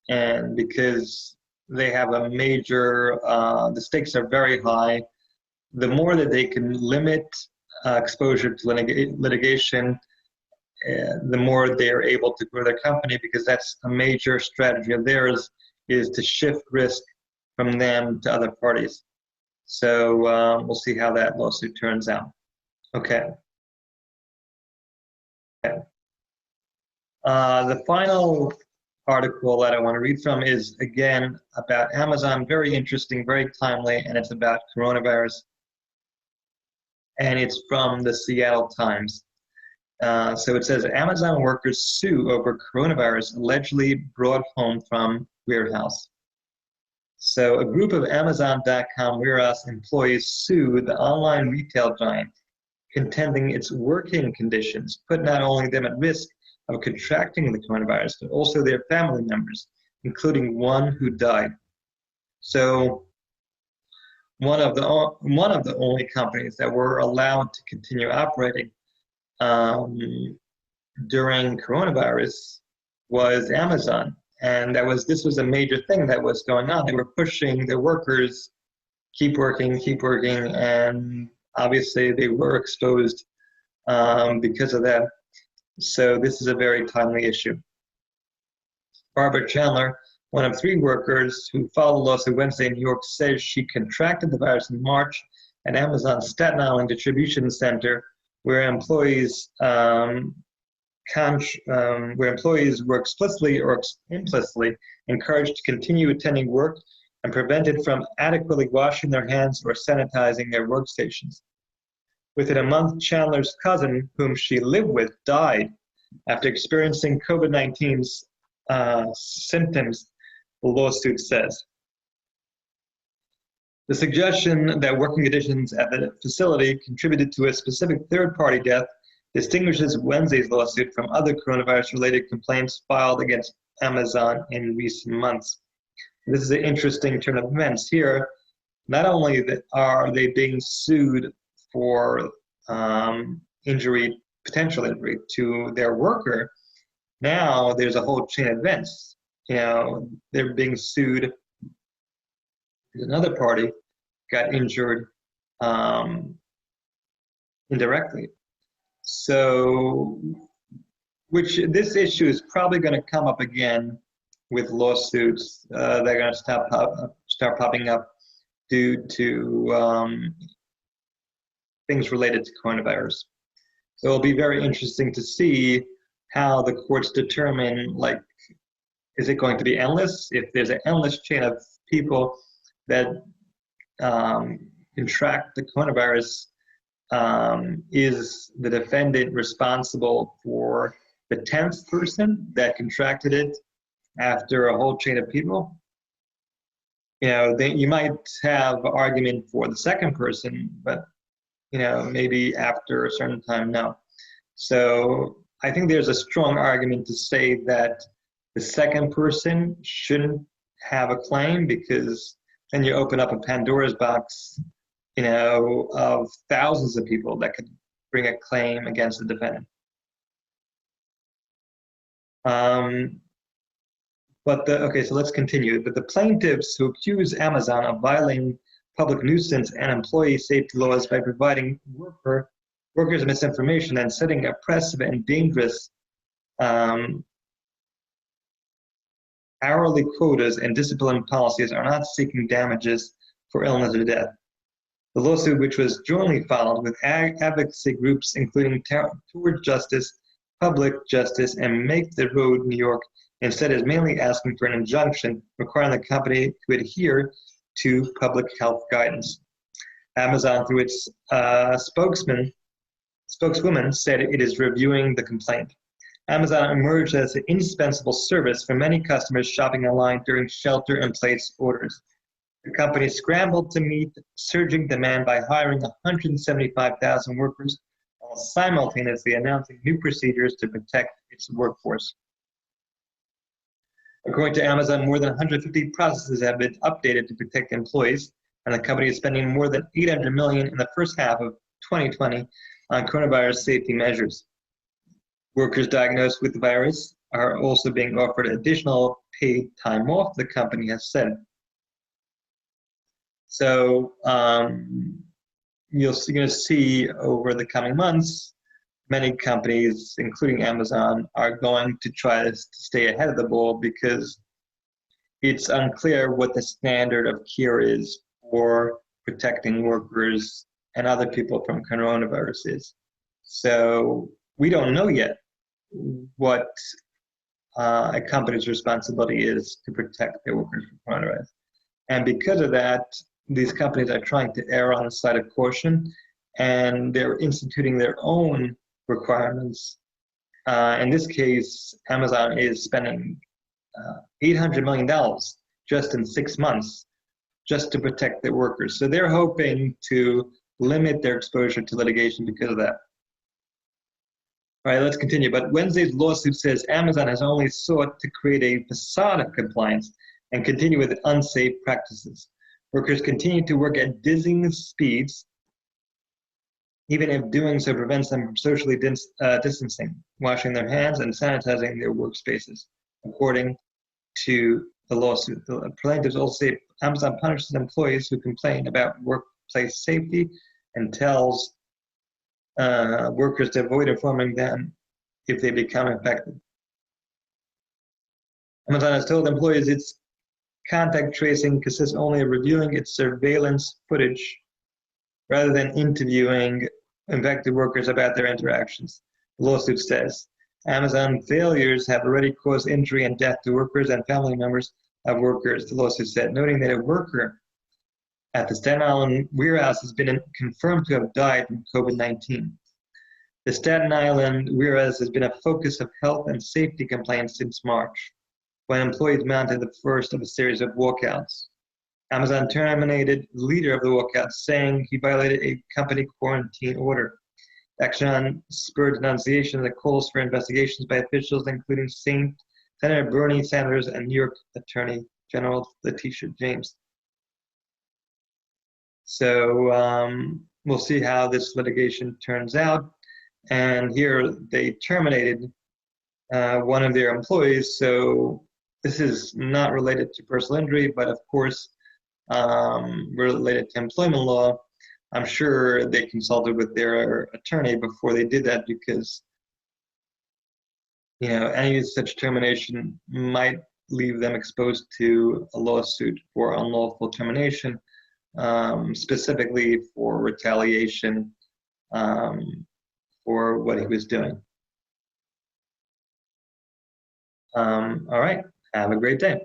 and because they have a major, the stakes are very high. The more that they can limit exposure to litigation, the more they are able to grow their company, because that's a major strategy of theirs, is to shift risk from them to other parties. So we'll see how that lawsuit turns out. Okay. The final article that I want to read from is, again, about Amazon. Very interesting, very timely, and it's about coronavirus. And it's from the Seattle Times. So it says, Amazon workers sue over coronavirus allegedly brought home from warehouse. So a group of Amazon.com warehouse employees sued the online retail giant, contending its working conditions put not only them at risk of contracting the coronavirus, but also their family members, including one who died. So one of the only companies that were allowed to continue operating during coronavirus was Amazon, and this was a major thing that was going on. They were pushing their workers, keep working, and obviously they were exposed because of that. So this is a very timely issue. Barbara Chandler, one of 3 workers who filed a lawsuit Wednesday in New York, says she contracted the virus in March at Amazon's Staten Island distribution center, where employees were explicitly or implicitly encouraged to continue attending work and prevented from adequately washing their hands or sanitizing their workstations. Within a month, Chandler's cousin, whom she lived with, died after experiencing COVID-19's symptoms, the lawsuit says. The suggestion that working conditions at the facility contributed to a specific third-party death distinguishes Wednesday's lawsuit from other coronavirus-related complaints filed against Amazon in recent months. This is an interesting turn of events here. Not only are they being sued for potential injury to their worker, now there's a whole chain of events. They're being sued. Another party got injured indirectly. So, this issue is probably going to come up again with lawsuits that are going to start popping up due to things related to coronavirus. So it'll be very interesting to see how the courts determine, is it going to be endless? If there's an endless chain of people that contract the coronavirus, is the defendant responsible for the 10th person that contracted it after a whole chain of people? You might have argument for the second person, but maybe after a certain time, no. So I think there's a strong argument to say that the second person shouldn't have a claim, because then you open up a Pandora's box, of thousands of people that could bring a claim against the defendant. Okay, so let's continue. But the plaintiffs who accuse Amazon of violating public nuisance and employee safety laws by providing workers misinformation and setting oppressive and dangerous hourly quotas and discipline policies are not seeking damages for illness or death. The lawsuit, which was jointly filed with advocacy groups including Toward Justice, Public Justice, and Make the Road New York, instead is mainly asking for an injunction requiring the company to adhere to public health guidance. Amazon, through its spokeswoman, said it is reviewing the complaint. Amazon emerged as an indispensable service for many customers shopping online during shelter-in-place orders. The company scrambled to meet surging demand by hiring 175,000 workers while simultaneously announcing new procedures to protect its workforce. According to Amazon, more than 150 processes have been updated to protect employees, and the company is spending more than $800 million in the first half of 2020 on coronavirus safety measures. Workers diagnosed with the virus are also being offered additional paid time off, the company has said. So you're going to see over the coming months, many companies, including Amazon, are going to try to stay ahead of the ball, because it's unclear what the standard of care is for protecting workers and other people from coronavirus is. So we don't know yet what a company's responsibility is to protect their workers from coronavirus. And because of that, these companies are trying to err on the side of caution, and they're instituting their own requirements. In this case, Amazon is spending $800 million just in 6 months just to protect their workers. So they're hoping to limit their exposure to litigation because of that. All right, let's continue. But Wednesday's lawsuit says Amazon has only sought to create a facade of compliance and continue with unsafe practices. Workers continue to work at dizzying speeds, even if doing so prevents them from socially distancing, washing their hands, and sanitizing their workspaces, according to the lawsuit. The plaintiffs also say Amazon punishes employees who complain about workplace safety and tells workers to avoid informing them if they become infected. Amazon has told employees its contact tracing consists only of reviewing its surveillance footage rather than interviewing infected workers about their interactions. The lawsuit says Amazon failures have already caused injury and death to workers and family members of workers, the lawsuit said, noting that a worker at the Staten Island warehouse has been confirmed to have died from COVID-19. The Staten Island warehouse has been a focus of health and safety complaints since March, when employees mounted the first of a series of walkouts. Amazon terminated the leader of the walkout, saying he violated a company quarantine order. Action spurred denunciation that calls for investigations by officials, including Senator Bernie Sanders and New York Attorney General Letitia James. So we'll see how this litigation turns out. And here they terminated one of their employees. So this is not related to personal injury, but of course related to employment law. I'm sure they consulted with their attorney before they did that, because any such termination might leave them exposed to a lawsuit for unlawful termination, specifically for retaliation for what he was doing. All right, have a great day.